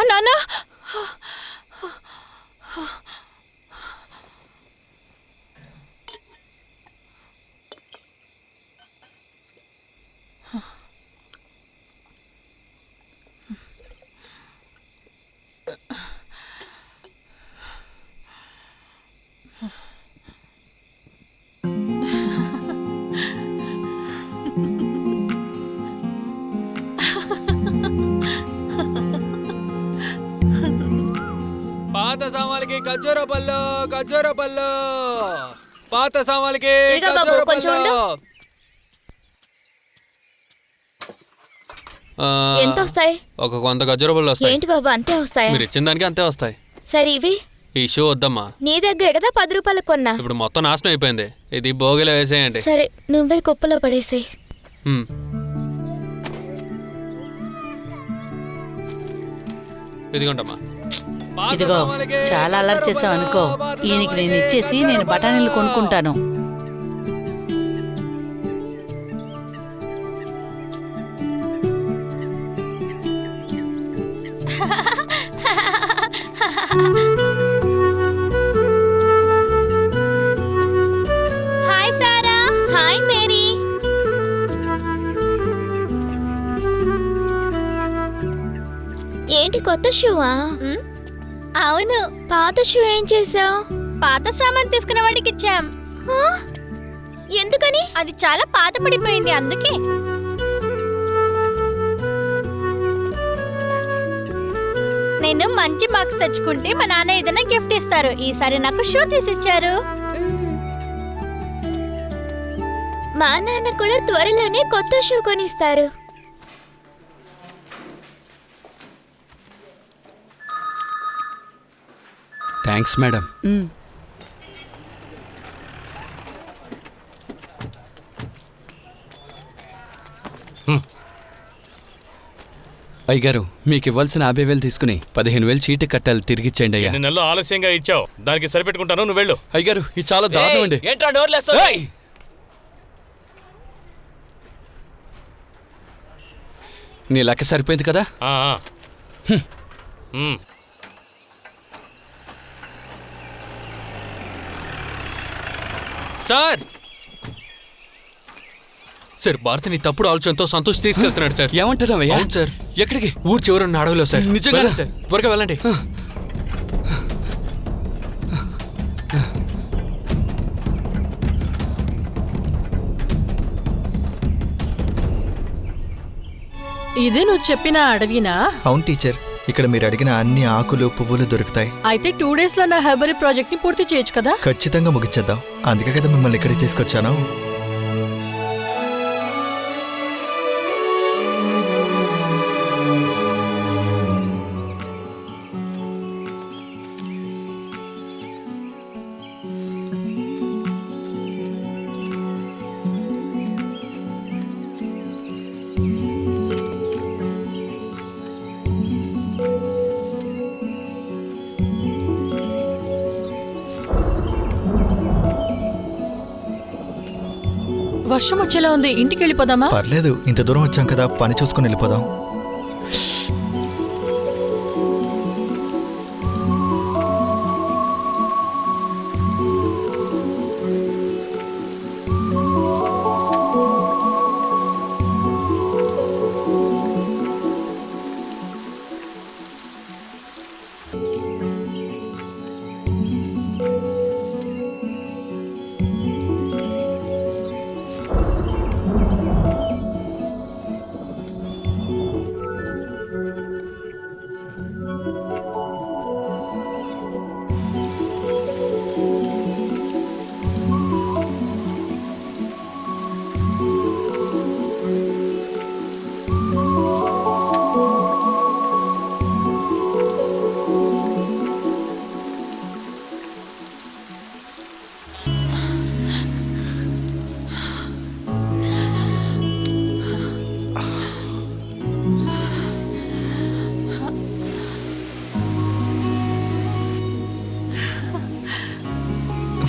Speaker 2: నాన్న,
Speaker 8: పాత సామాన్లకి ఖర్జూర పళ్ళు, ఖర్జూర పళ్ళు. పాత సామాన్లకి
Speaker 3: ఇదిగో బాబు,
Speaker 8: ఖర్జూర
Speaker 3: కొంచెం
Speaker 8: పళ్ళు.
Speaker 3: ఎంత వస్తాయి?
Speaker 11: ఒక 100 ఖర్జూర పళ్ళు వస్తాయి.
Speaker 3: ఏంటి బాబు, అంతే వస్తాయా?
Speaker 11: మీరు ఇచ్చిన దానికి అంతే వస్తాయి.
Speaker 3: సరే, ఇవి
Speaker 11: ఈ షూ వద్దమ్మా.
Speaker 3: నీ దగ్గరే కదా 10 రూపాయలకు కొన్నా.
Speaker 11: ఇప్పుడు మొత్తం నాశనం అయిపోయింది. ఇది భోగిలో వేసేయండి.
Speaker 3: సరే, నువ్వే కుప్పలో పడేసేయ్.
Speaker 11: ఇదిగోండమ్మా.
Speaker 6: ఇదిగో, చాలా అల్లరి చేసావు అనుకో. ఈయనకి నేను ఇచ్చేసి నేను బఠానీలు కొనుక్కుంటాను.
Speaker 3: Hi Sarah. Hi Mary.
Speaker 4: ఏంటి కొత్త షూవా?
Speaker 3: అవును.
Speaker 4: పాత షూ ఏం చేసావు?
Speaker 3: పాత సామాన్ తీసుకున్న వాడికి ఇచ్చాం.
Speaker 4: ఎందుకని?
Speaker 3: అది చాలా పాత పడిపోయింది అందుకే. నేను మంచి మార్క్స్ తెచ్చుకుంటే మా నాన్న ఏదైనా గిఫ్ట్ ఇస్తారు. ఈసారి నాకు షూ తీసిచ్చారు.
Speaker 4: మా నాన్న కూడా త్వరలోనే కొత్త షూ కొనిస్తారు.
Speaker 11: Thanks madam. అయ్యగారు, మీకు ఇవ్వాల్సిన 50,000 తీసుకుని 15,000 చీటీ కట్టాలి, తిరిగిచ్చేయండి అయ్యా.
Speaker 5: 2 నెలలు ఆలస్యంగా ఇచ్చావు, దానికి సరిపెట్టుకుంటాను, నువ్వు వెళ్ళు.
Speaker 11: అయ్యగారు, ఇది చాలా దారుణం అండి.
Speaker 10: ఏంట్రా డోర్లేస్తా?
Speaker 11: నీ లెక్క సరిపోయింది కదా.
Speaker 8: సార్ సార్, భారతిని తప్పుడు ఆలోచనతో సంతోష్ తీసుకెళ్తున్నాడు సార్.
Speaker 11: ఏమంటున్నావయ్యా?
Speaker 8: అవును సార్. ఎక్కడికి? ఊరు చివరున్న అడవిలో సార్.
Speaker 11: నిజంగా
Speaker 8: సార్, త్వరగా వెళ్ళండి.
Speaker 2: ఇదే నువ్వు చెప్పిన అడవినా?
Speaker 1: అవును టీచర్, ఇక్కడ మీరు అడిగిన అన్ని ఆకులు పువ్వులు దొరుకుతాయి.
Speaker 2: అయితే 2 days లో నా హెర్బరీ ప్రాజెక్ట్ ని పూర్తి చేయొచ్చు కదా?
Speaker 1: ఖచ్చితంగా ముగించేద్దాం. అందుకే కదా మిమ్మల్ని ఇక్కడికి తీసుకొచ్చాను.
Speaker 2: వర్షం వచ్చేలా ఉంది, ఇంటికి వెళ్ళిపోదామా?
Speaker 1: పర్లేదు, ఇంత దూరం వచ్చాం కదా, పని చూసుకుని వెళ్ళిపోదాం.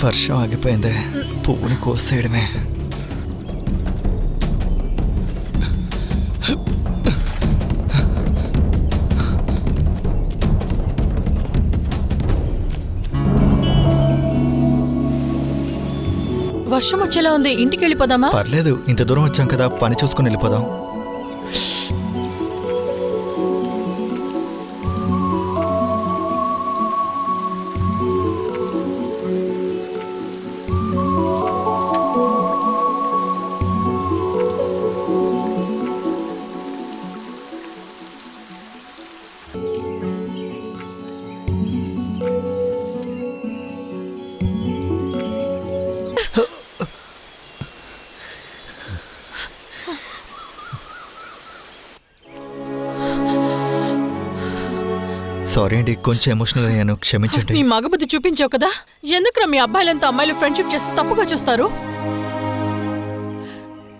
Speaker 1: వర్షం ఆగిపోయింది, పువ్వుని కోసేయడమే.
Speaker 2: వర్షం వచ్చేలా ఉంది, ఇంటికి వెళ్ళిపోదామా?
Speaker 1: పర్లేదు, ఇంత దూరం వచ్చాం కదా, పని చూసుకుని వెళ్ళిపోదాం. సారీ అండి, కొంచెం ఎమోషనల్ అయ్యాను, క్షమించండి.
Speaker 2: నీ మగబుద్ధి చూపించావు కదా. ఎందుకురా మీ అబ్బాయిలంతా అమ్మాయిలు ఫ్రెండ్షిప్ చేస్తే తప్పుగా చూస్తారు?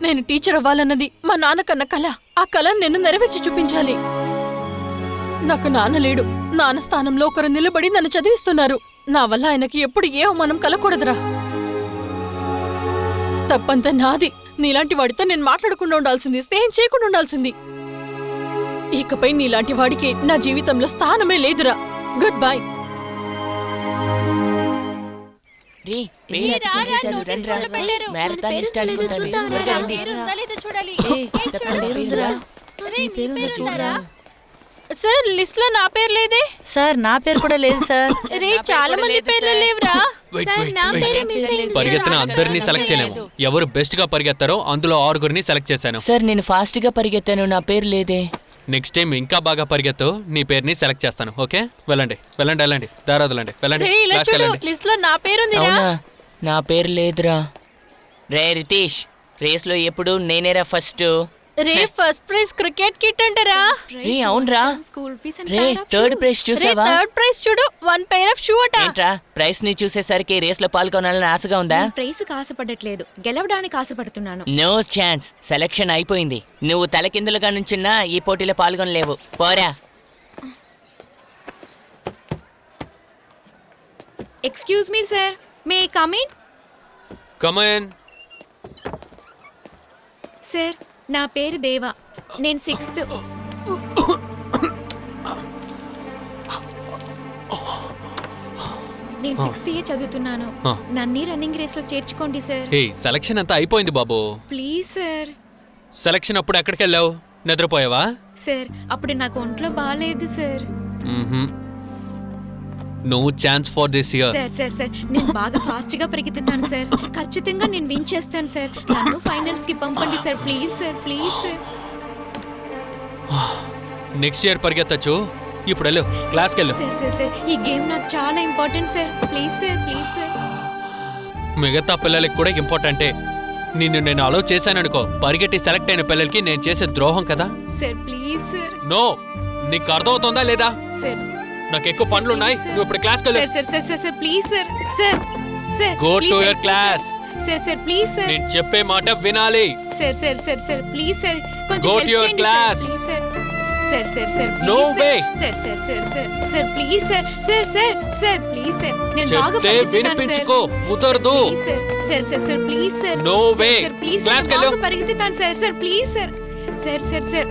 Speaker 2: నేను టీచర్ అవ్వాలన్నది మా నాన్న కన్న కల. ఆ కళను నేను నెరవేర్చి చూపించాలి. నాకు నాన్న లేడు. నాన్న స్థానంలో ఒకరు నిలబడి నన్ను చదివిస్తున్నారు. నా వల్ల ఆయనకి ఎప్పుడు ఏ అవమానం కలకూడదురా. తప్పంతా నాది. నీలాంటి వాడితో నేను మాట్లాడకుండా ఉండాల్సింది, స్నేహం చేయకుండా ఉండాల్సింది. ఇకపై నీలాంటి వాడికి నా జీవితంలో స్థానమే లేదురా. Good bye. సార్ లిస్ట్ లో నా పేరు లేదే.
Speaker 6: సార్ నా పేరు కూడా లేదు సార్.
Speaker 2: రే చాలా మంది పేర్లు లేవురా.
Speaker 11: పరిగెత్తిన అందరినీ సెలెక్ట్ చేయలేము. ఎవరు బెస్ట్ గా పరిగెత్తారో అందులో 6గురిని సెలెక్ట్ చేశాను.
Speaker 10: సార్ నేను ఫాస్ట్ గా పరిగెత్తాను, నా పేరు లేదే.
Speaker 11: నెక్స్ట్ టైం ఇంకా బాగా పరిగెత్తు, నీ పేరుని సెలెక్ట్ చేస్తాను. ఓకే, వెళ్ళండి వెళ్ళండి వెళ్ళండి, దారాదులండి వెళ్ళండి,
Speaker 2: రే ఇలా
Speaker 11: క్లాస్కి
Speaker 2: చూడు,
Speaker 11: వెళ్ళండి.
Speaker 2: లిస్ట్ లో నా పేరు ఉందిరా.
Speaker 10: అవునా, నా పేరు లేదురా. రే రితీష్, రేస్ లో ఎప్పుడు నేనేరా ఫస్ట్.
Speaker 2: రే ఫస్ట్ ప్రైజ్ క్రికెట్ కిట్ అంటారా.
Speaker 10: రే అవునరా.
Speaker 4: స్కూల్ ఫీస్
Speaker 10: రే థర్డ్ ప్రైజ్
Speaker 2: రే
Speaker 10: చూసావా?
Speaker 2: థర్డ్ ప్రైజ్ చూడు, 1 pair of shoe అట.
Speaker 10: ఏంట్రా ప్రైజ్ ని చూసేసరికి రేస్ లో పాల్గొనాలని ఆశగా ఉందా?
Speaker 4: ప్రైస్కి ఆశపడట్లేదు, గెలవడానికి ఆశపడుతున్నాను.
Speaker 10: నో ఛాన్స్, సెలక్షన్ అయిపోయింది. నువ్వు తలకిందులుగా నుంచున్నా ఈ పోటీలో పాల్గొనలేవు. పోరా.
Speaker 4: Excuse me sir, may come in?
Speaker 11: Come in.
Speaker 4: Sir నా పేరు దేవా, నేను 6th. నేను 6th ఇయర్ చదువుతున్నాను. నన్ను రన్నింగ్ రేస్ లో చేర్చుకోండి సార్.
Speaker 11: హే, సెలక్షన్ అంతా అయిపోయింది బాబు.
Speaker 4: Please sir.
Speaker 11: సెలక్షన్ అప్పుడు ఎక్కడికి వెళ్ళావు? నిద్రపోయావా?
Speaker 4: సార్ అప్పుడు నాకు ఒంట్లో బాగాలేదు sir.
Speaker 11: No chance for this year.
Speaker 4: Sir sir sir నేను బాగా ఫాస్ట్ గా పరిగెత్తుతాను సార్. ఖచ్చితంగా నేను విన్ చేస్తాను సార్. నన్ను ఫైనల్స్ కి పంపండి sir, please sir, please sir.
Speaker 11: Next year పరిగెత్తచ్చు. ఇప్పుడు వెళ్ళు, క్లాస్కి వెళ్ళు.
Speaker 4: సార్ సార్ సార్ ఈ గేమ్ నాకు చాలా important sir, please sir, please sir.
Speaker 11: మిగతా పిల్లలకి కూడా ఇంపార్టెంటే. నిన్ను నేను అలౌ చేశాననుకో, పరిగెట్టి సెలెక్ట్ అయిన పిల్లలకి నేను చేసే ద్రోహం కదా.
Speaker 4: Sir please sir.
Speaker 11: నో, నీకు అర్థమవుతుందా లేదా?
Speaker 4: సార్
Speaker 11: నాకు ఎక్కువ పనులు ఉన్నాయి, నువ్వు ఇప్పుడు క్లాస్కి వెళ్ళు.
Speaker 4: Sir sir sir sir please sir. Sir sir
Speaker 11: go to your class.
Speaker 4: Sir sir please sir.
Speaker 11: నేను చెప్పే మాట వినాలి.
Speaker 4: Sir sir sir sir please sir, కొంచెం
Speaker 11: Go to
Speaker 4: help
Speaker 11: your
Speaker 4: చేయండి
Speaker 11: class.
Speaker 4: Sir, please sir. Sir sir sir
Speaker 11: No
Speaker 4: please
Speaker 11: way.
Speaker 4: Sir sir sir sir sir please sir. Sir sir sir please sir, నేను బాగా
Speaker 11: చెప్తే
Speaker 4: పరిగెత్తుతాను sir.
Speaker 11: వినిపించుకో, కుదరదు.
Speaker 4: Please sir. Sir sir sir please sir.
Speaker 11: No way.
Speaker 4: Sir please
Speaker 11: క్లాస్కి
Speaker 4: sir,
Speaker 11: వెళ్ళు.
Speaker 4: బాగా పరిగెత్తుతాను sir. Sir please sir. Sir sir sir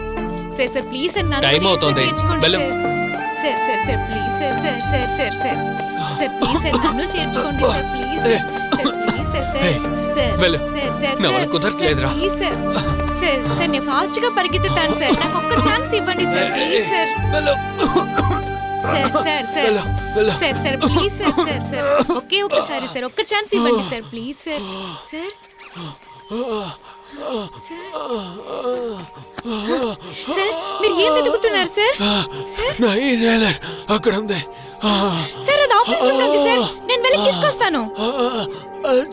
Speaker 4: sir sir please sir, నన్ను
Speaker 11: time అవుతోంది.
Speaker 4: చేర్చుకోండి
Speaker 11: వెళ్ళు.
Speaker 4: Sir. Sir sir sir please sir. Sir sir sir sir sir please sir, నన్ను చేర్చుకోండి sir, please sir. Sir please sir. Sir sir
Speaker 11: వెళ్ళు.
Speaker 4: Sir sir
Speaker 11: నా వల్ల
Speaker 4: sir
Speaker 11: కుదరట్లేదురా.
Speaker 4: Please sir. సార్ సార్ నేను ఫాస్ట్ గా పరిగెత్తుతాను సార్, నాకు ఒక్క ఛాన్స్ ఇవ్వండి sir, please sir. Sir sir sir sir sir please sir. Sir sir ఒక్కసారి సార్, ఒక్క ఛాన్స్ ఇవ్వండి sir, please sir. Sir sir మీరు ఏం వెతుకుతున్నారు సార్? సార్
Speaker 11: నా ఇన్హేలర్ అక్కడ ఉంది.
Speaker 4: సార్ అది ఆఫీస్ రూమ్ లో ఉంది సార్, నేను వెళ్ళి తీసుకొస్తాను.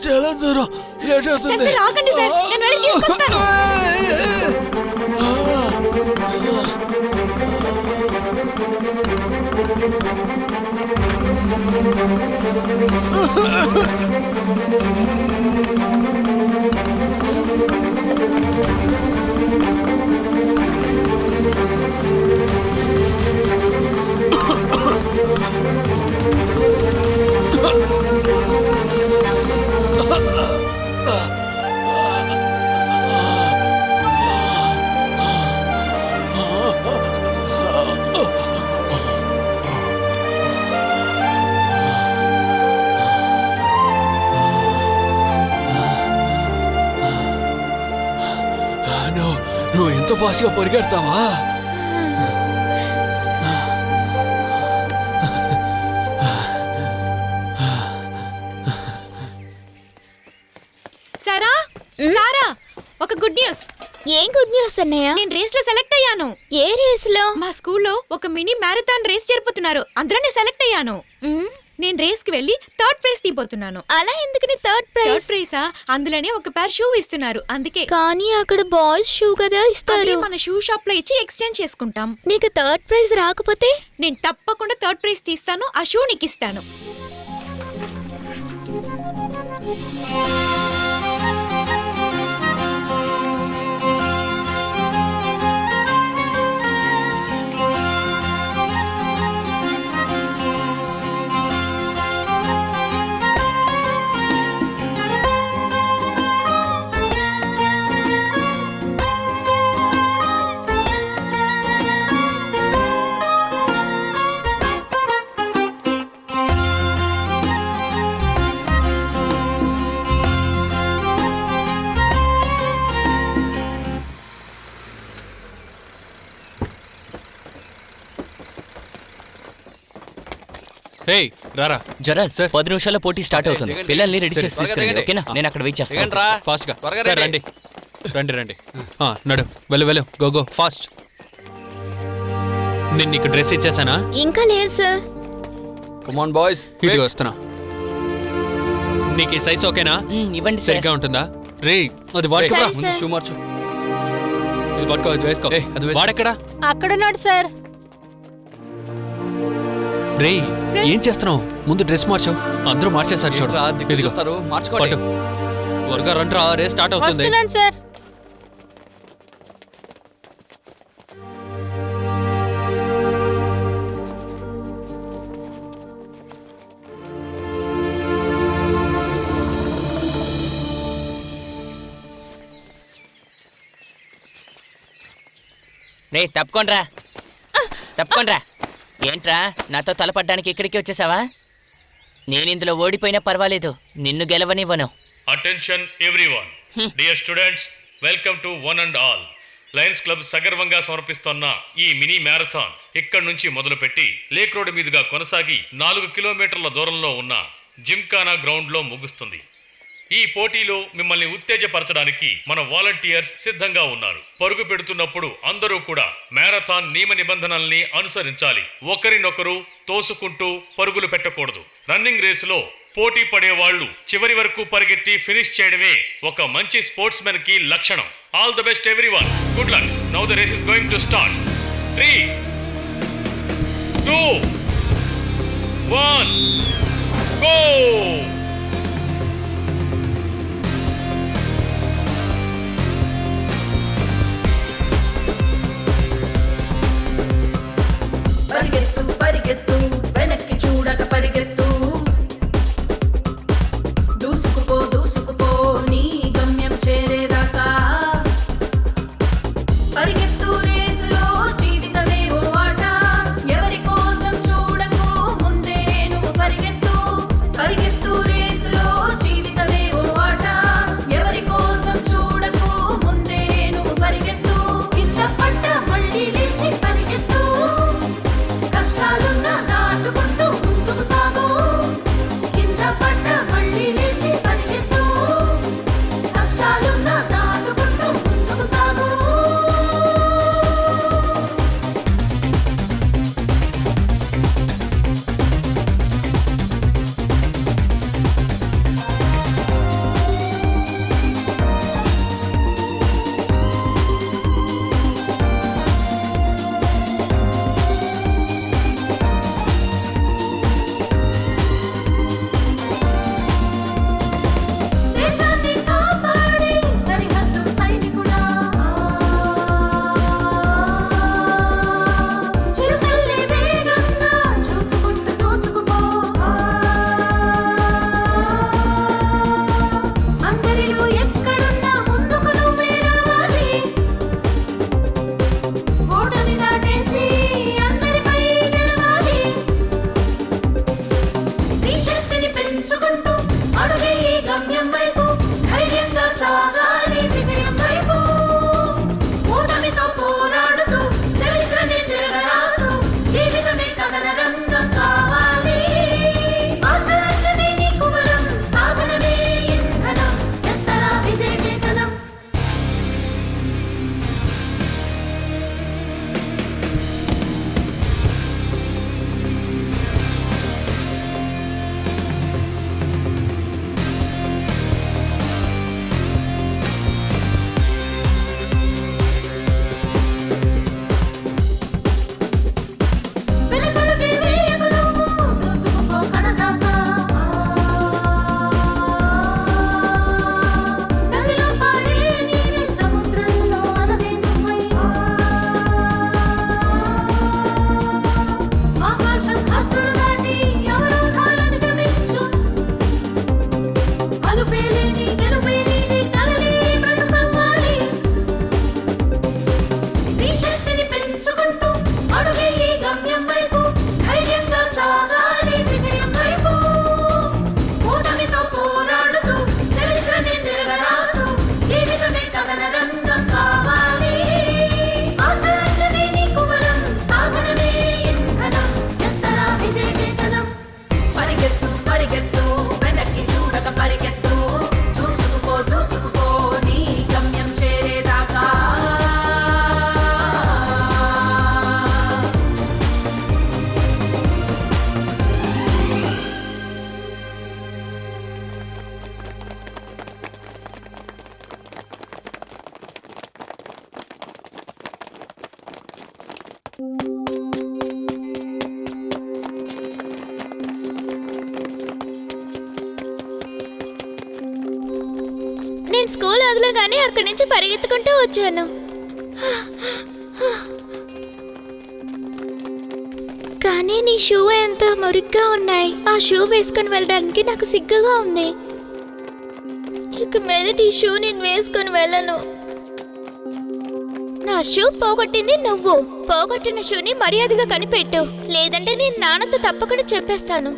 Speaker 11: చాలా దూరం, లేట్
Speaker 4: సార్
Speaker 11: అవుతుంది.
Speaker 4: సార్ ఆగండి సార్, నేను వెళ్ళి తీసుకొస్తాను.
Speaker 11: నువ్వు ఎంత ఫాస్ట్గా పరిగెడతావా?
Speaker 4: సారా సారా ఒక గుడ్ న్యూస్.
Speaker 3: ఏం గుడ్ న్యూస్ అన్నయ్య?
Speaker 4: నేను రేస్ లో సెలెక్ట్ అయ్యాను.
Speaker 3: ఏ రేస్ లో?
Speaker 4: మా స్కూల్లో ఒక మినీ మ్యారథాన్ రేస్ జరుపుతున్నారు, అందులో నేను సెలెక్ట్ అయ్యాను. నేను రేస్ కి వెళ్ళి థర్డ్ ప్రైజ్ తీపోతున్నాను.
Speaker 3: అలా ఎందుకని థర్డ్ ప్రైజ్?
Speaker 4: ప్రైజా? అందులోనే ఒక పేర్ షూ ఇస్తున్నారు, అందుకే.
Speaker 3: కానీ అక్కడ బాయ్స్ షూ కదా ఇస్తారు.
Speaker 4: మన షూ షాప్ లో ఇచ్చి ఎక్స్చేంజ్ చేసుకుంటాం.
Speaker 3: నీకు థర్డ్ ప్రైజ్ రాకపోతే?
Speaker 4: నేను తప్పకుండా థర్డ్ ప్రైజ్ తీస్తాను, ఆ షూ నీకు ఇస్తాను.
Speaker 8: ఏయ్ రారా
Speaker 7: జరా
Speaker 8: సార్.
Speaker 7: 10 నిమిషాల్లో పోటీ స్టార్ట్ అవుతుంది
Speaker 8: దిగండి.
Speaker 7: పిల్లల్ని రెడీ
Speaker 8: సరే,
Speaker 7: చేసి
Speaker 8: త్వరగా
Speaker 7: తీసుకెళ్ళండి
Speaker 8: దిగండి.
Speaker 7: ఓకేనా నేను అక్కడ వెయిట్ చేస్తాను
Speaker 10: దిగండ్రా.
Speaker 8: ఫాస్ట్ గా
Speaker 10: త్వరగా
Speaker 8: సార్
Speaker 10: రండి.
Speaker 8: రండి నడు వెళ్ళు గో గో ఫాస్ట్. నేను నీకు డ్రెస్ ఇచ్చేసానా?
Speaker 3: ఇంకా లేదు సార్.
Speaker 8: కమాన్ బాయ్స్ ఇటు వస్తున్నా. నీకు ఈ సైజ్ ఓకేనా?
Speaker 7: ఇవ్వండి సార్
Speaker 8: సరిగ్గా ఉంటుందా? రే అది వాడుకోరా.
Speaker 3: సరే,
Speaker 8: ముందు
Speaker 3: సార్.
Speaker 8: షూ మార్చు. ఇది పట్టుకో, ఇది వేసుకో. వాడెక్కడా?
Speaker 2: అక్కడున్నాడు సార్.
Speaker 8: రే ఏం చేస్తున్నావు? ముందు డ్రెస్ మార్చు. అందరూ మార్చేసారు చూడు. ఇదిగో. పట్టు. త్వరగా రండ్రా, రేస్ స్టార్ట్ అవుతుంది.
Speaker 2: వస్తున్నాను సార్.
Speaker 10: రే తప్పుకోండ్రా తప్పుకోండ్రా. ఏంట్రా నాతో తలపడ్డానికి ఇక్కడికి వచ్చేసావా? నేను ఇందులో ఓడిపోయినా పర్వాలేదు, నిన్ను గెలవనివ్వను.
Speaker 5: Attention everyone, dear students, welcome to one and all. Lions club సగర్వంగా సమర్పిస్తున్న ఈ మినీ మ్యారథాన్ ఇక్కడి నుంచి మొదలుపెట్టి లేక్ రోడ్ మీదుగా కొనసాగి 4 కిలోమీటర్ల దూరంలో ఉన్న జిమ్ఖానా గ్రౌండ్లో ముగుస్తుంది. ఈ పోటీలో మిమ్మల్ని ఉత్తేజపరచడానికి మన వాలంటీర్స్ సిద్ధంగా ఉన్నారు. పరుగు పెడుతున్నప్పుడు అందరూ కూడా మ్యారథాన్ నియమ నిబంధనల్ని అనుసరించాలి. ఒకరినొకరు తోసుకుంటూ పరుగులు పెట్టకూడదు. రన్నింగ్ రేసులో పోటీ పడే వాళ్ళు చివరి వరకు పరిగెత్తి ఫినిష్ చేయడమే ఒక మంచి స్పోర్ట్స్ మెన్ కి లక్షణం. All the best everyone. Good luck. Now the race is going to start. 3, 2, 1, go!
Speaker 9: పరిగెత్తు పరిగెత్తు వెనక్కి చూడక పరిగెత్తు, దూసుకుపో దూసుకుపో నీ గమ్యం చేరేదాకా. పరిగెత్తు రేసులో జీవితమే ఓ ఆట, ఎవరి కోసం చూడకు ముందే నువ్వు పరిగెత్తు. పరిగెత్తు రేసులో జీవితమే ఓ ఆట, ఎవరి కోసం చూడకు ముందే నువ్వు పరిగెత్తు. కింద పడ్డ మళ్ళీ లేచి పరిగెత్తు, కష్టాలున్న దారి
Speaker 3: నేను స్కూల్ వదలగానే అక్కడి నుంచి పరిగెత్తుకుంటూ వచ్చాను. కానీ నీ షూ ఎంత మురిగ్గా ఉన్నాయి. ఆ షూ వేసుకొని వెళ్ళడానికి నాకు సిగ్గుగా ఉంది. ఇక మీదట ఈ షూ నేను వేసుకొని వెళ్ళను. నా షూ పోగొట్టింది నువ్వు. పోగొట్టిన షూని మర్యాదగా కనిపెట్టు, లేదంటే నేను నాన్నతో తప్పకుండా చెప్పేస్తాను.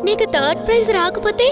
Speaker 3: నీకు థర్డ్ ప్రైజ్ రాకపోతే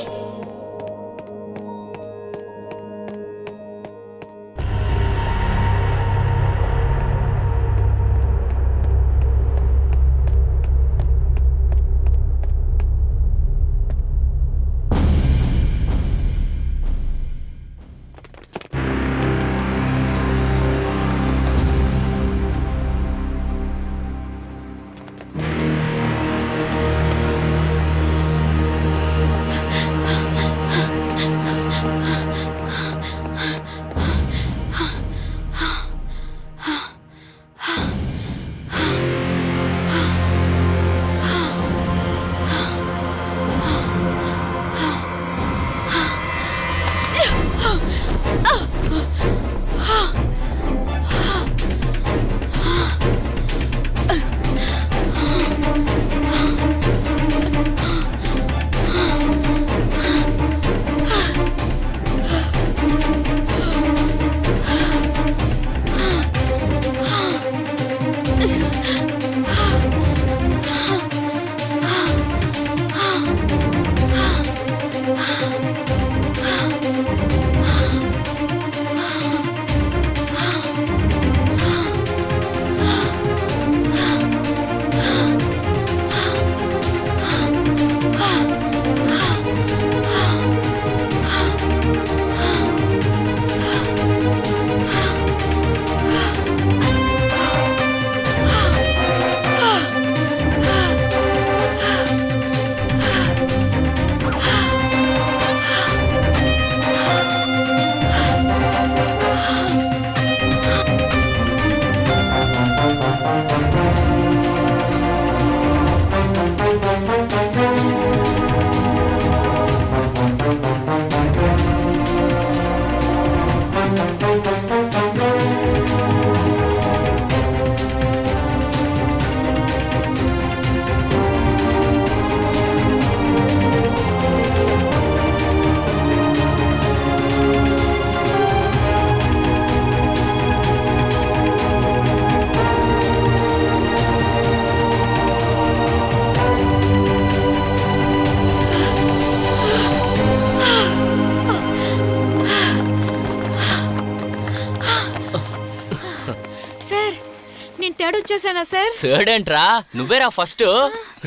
Speaker 4: వచ్చేసానా సార్?
Speaker 10: థర్డ్ ఏంట్రా, నువ్వేరా ఫస్ట్.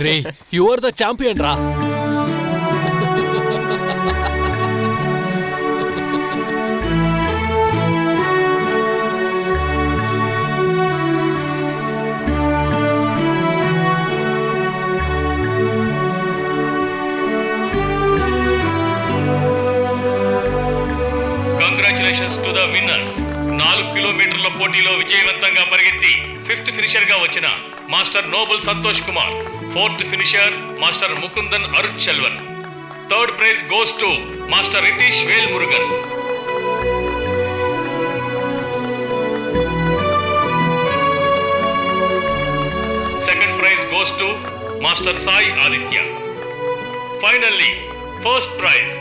Speaker 8: రే యు ఆర్ ద ఛాంపియన్ రా.
Speaker 5: Congratulations to the winners. 4 కిలోమీటర్ల పోటీలో విజయవంతంగా పరిగెత్తి 5th ఫినిషర్ గా వచ్చిన master Noble Santosh Kumar, 4th finisher master Mukundan Arun Chelvan. Third prize goes to master Ritish Vel Murugan. Second prize goes to master Sai Aditya. Finally first prize,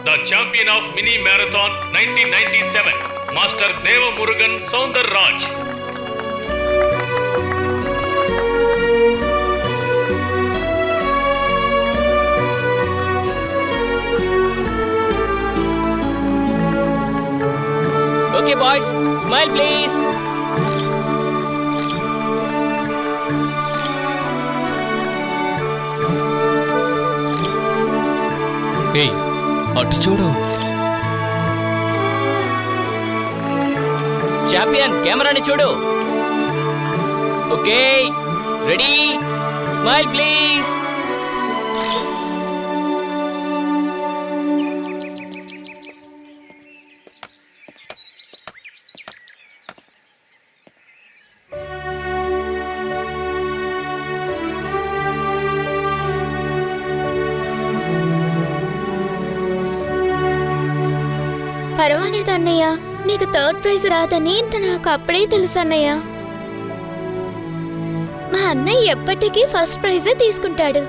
Speaker 5: the champion of mini marathon 1997, Master Deva Murugan Soundar Raj.
Speaker 10: Okay boys, smile please.
Speaker 11: Hey, అటు చూడు.
Speaker 10: Champion కెమెరాని చూడు. Okay ready, smile please.
Speaker 3: పర్వాలేదు అన్నయ్య, నీకు third prize రాదని నాకు అప్పుడే తెలుసు అన్నయ్య. మా అన్నయ్య ఎప్పటికీ ఫస్ట్ ప్రైజే తీసుకుంటాడు.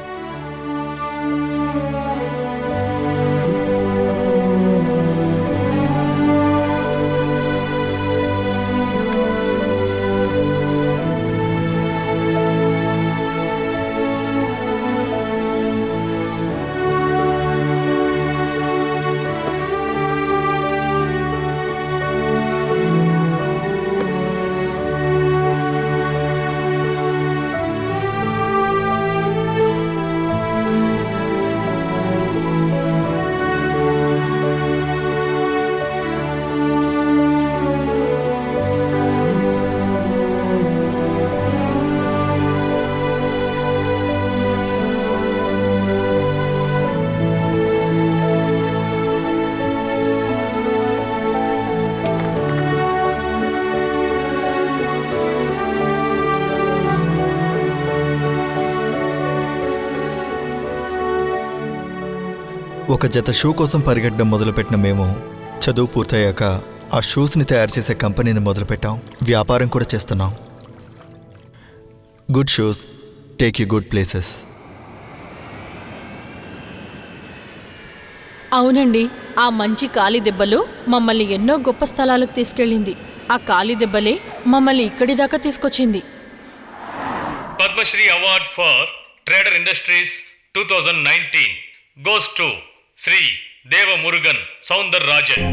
Speaker 1: ఒక జత షూ కోసం పరిగెట్టడం మొదలుపెట్టిన మేము చదువు పూర్తయ్యాక ఆ షూస్ని తయారు చేసే కంపెనీని మొదలుపెట్టాం. వ్యాపారం కూడా చేస్తున్నాం. Good shoes take you good places.
Speaker 2: అవునండి, ఆ మంచి కాలి దెబ్బలు మమ్మల్ని ఎన్నో గొప్ప స్థలాలకు తీసుకెళ్ళింది. ఆ కాలి దెబ్బలే మమ్మల్ని ఇక్కడి దాకా తీసుకొచ్చింది.
Speaker 5: Padmashri award for trader industries 2019 goes to Shri Deva Murugan Soundar Rajan.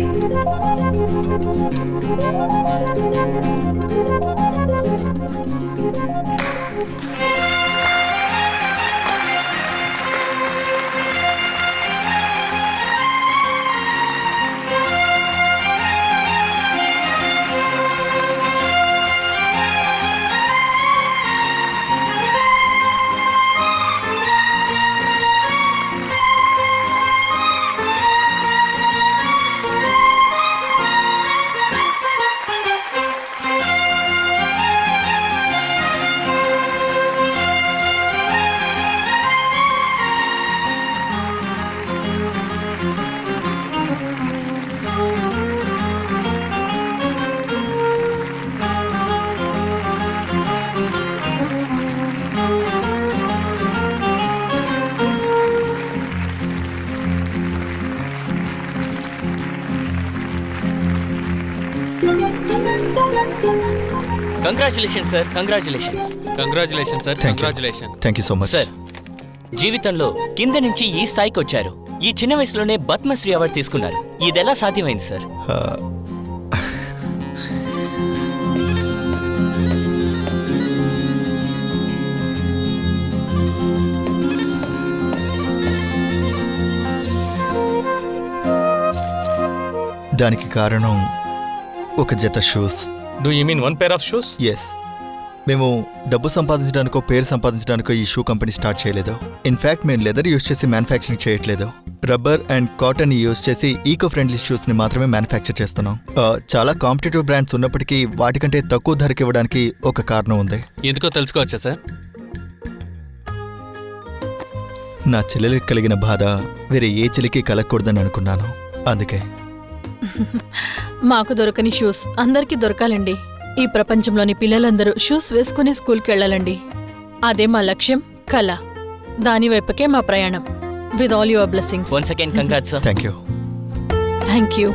Speaker 10: Congratulation sir, congratulations.
Speaker 8: Congratulation sir, congratulation.
Speaker 1: Thank you so much.
Speaker 10: Sir, జీవితంలో కింద నుంచి ఈ స్థాయికి వచ్చారు. ఈ చిన్న వయసులోనే పద్మశ్రీ అవార్డు తీసుకున్నారు. ఇది ఎలా సాధ్యమైంది సార్?
Speaker 1: దానికి కారణం ఒక జత shoes.
Speaker 5: Do you mean one pair of shoes?
Speaker 1: Yes. మేము డబ్బు సంపాదించడానికో పేరు సంపాదించడానికో ఈ షూ కంపెనీ స్టార్ట్ చేయలేదు. ఇన్ఫ్యాక్ట్ మేము లెదర్ యూజ్ చేసి మ్యానుఫ్యాక్చరింగ్ చేయట్లేదు. రబ్బర్ అండ్ కాటన్ యూజ్ చేసి ఈకో ఫ్రెండ్లీ షూస్ని మాత్రమే మ్యానుఫ్యాక్చర్ చేస్తున్నాం. చాలా కాంపిటేటివ్ బ్రాండ్స్ ఉన్నప్పటికీ వాటికంటే తక్కువ ధరకు ఇవ్వడానికి ఒక కారణం ఉంది.
Speaker 8: ఎందుకో తెలుసుకోవచ్చా సార్?
Speaker 1: నా చెల్లెలికి కలిగిన బాధ వేరే ఏ చెల్లికి కలగకూడదని అనుకున్నాను. అందుకే.
Speaker 2: మాకు దొరకని షూస్ అందరికీ దొరకాలండి. ఈ ప్రపంచంలోని పిల్లలందరూ షూస్ వేసుకుని స్కూల్కి వెళ్ళాలండి. అదే మా లక్ష్యం, కళ. దాని వైపుకే మా ప్రయాణం. With all your blessings.
Speaker 10: Once again congrats sir.
Speaker 1: Thank you.
Speaker 2: Thank you.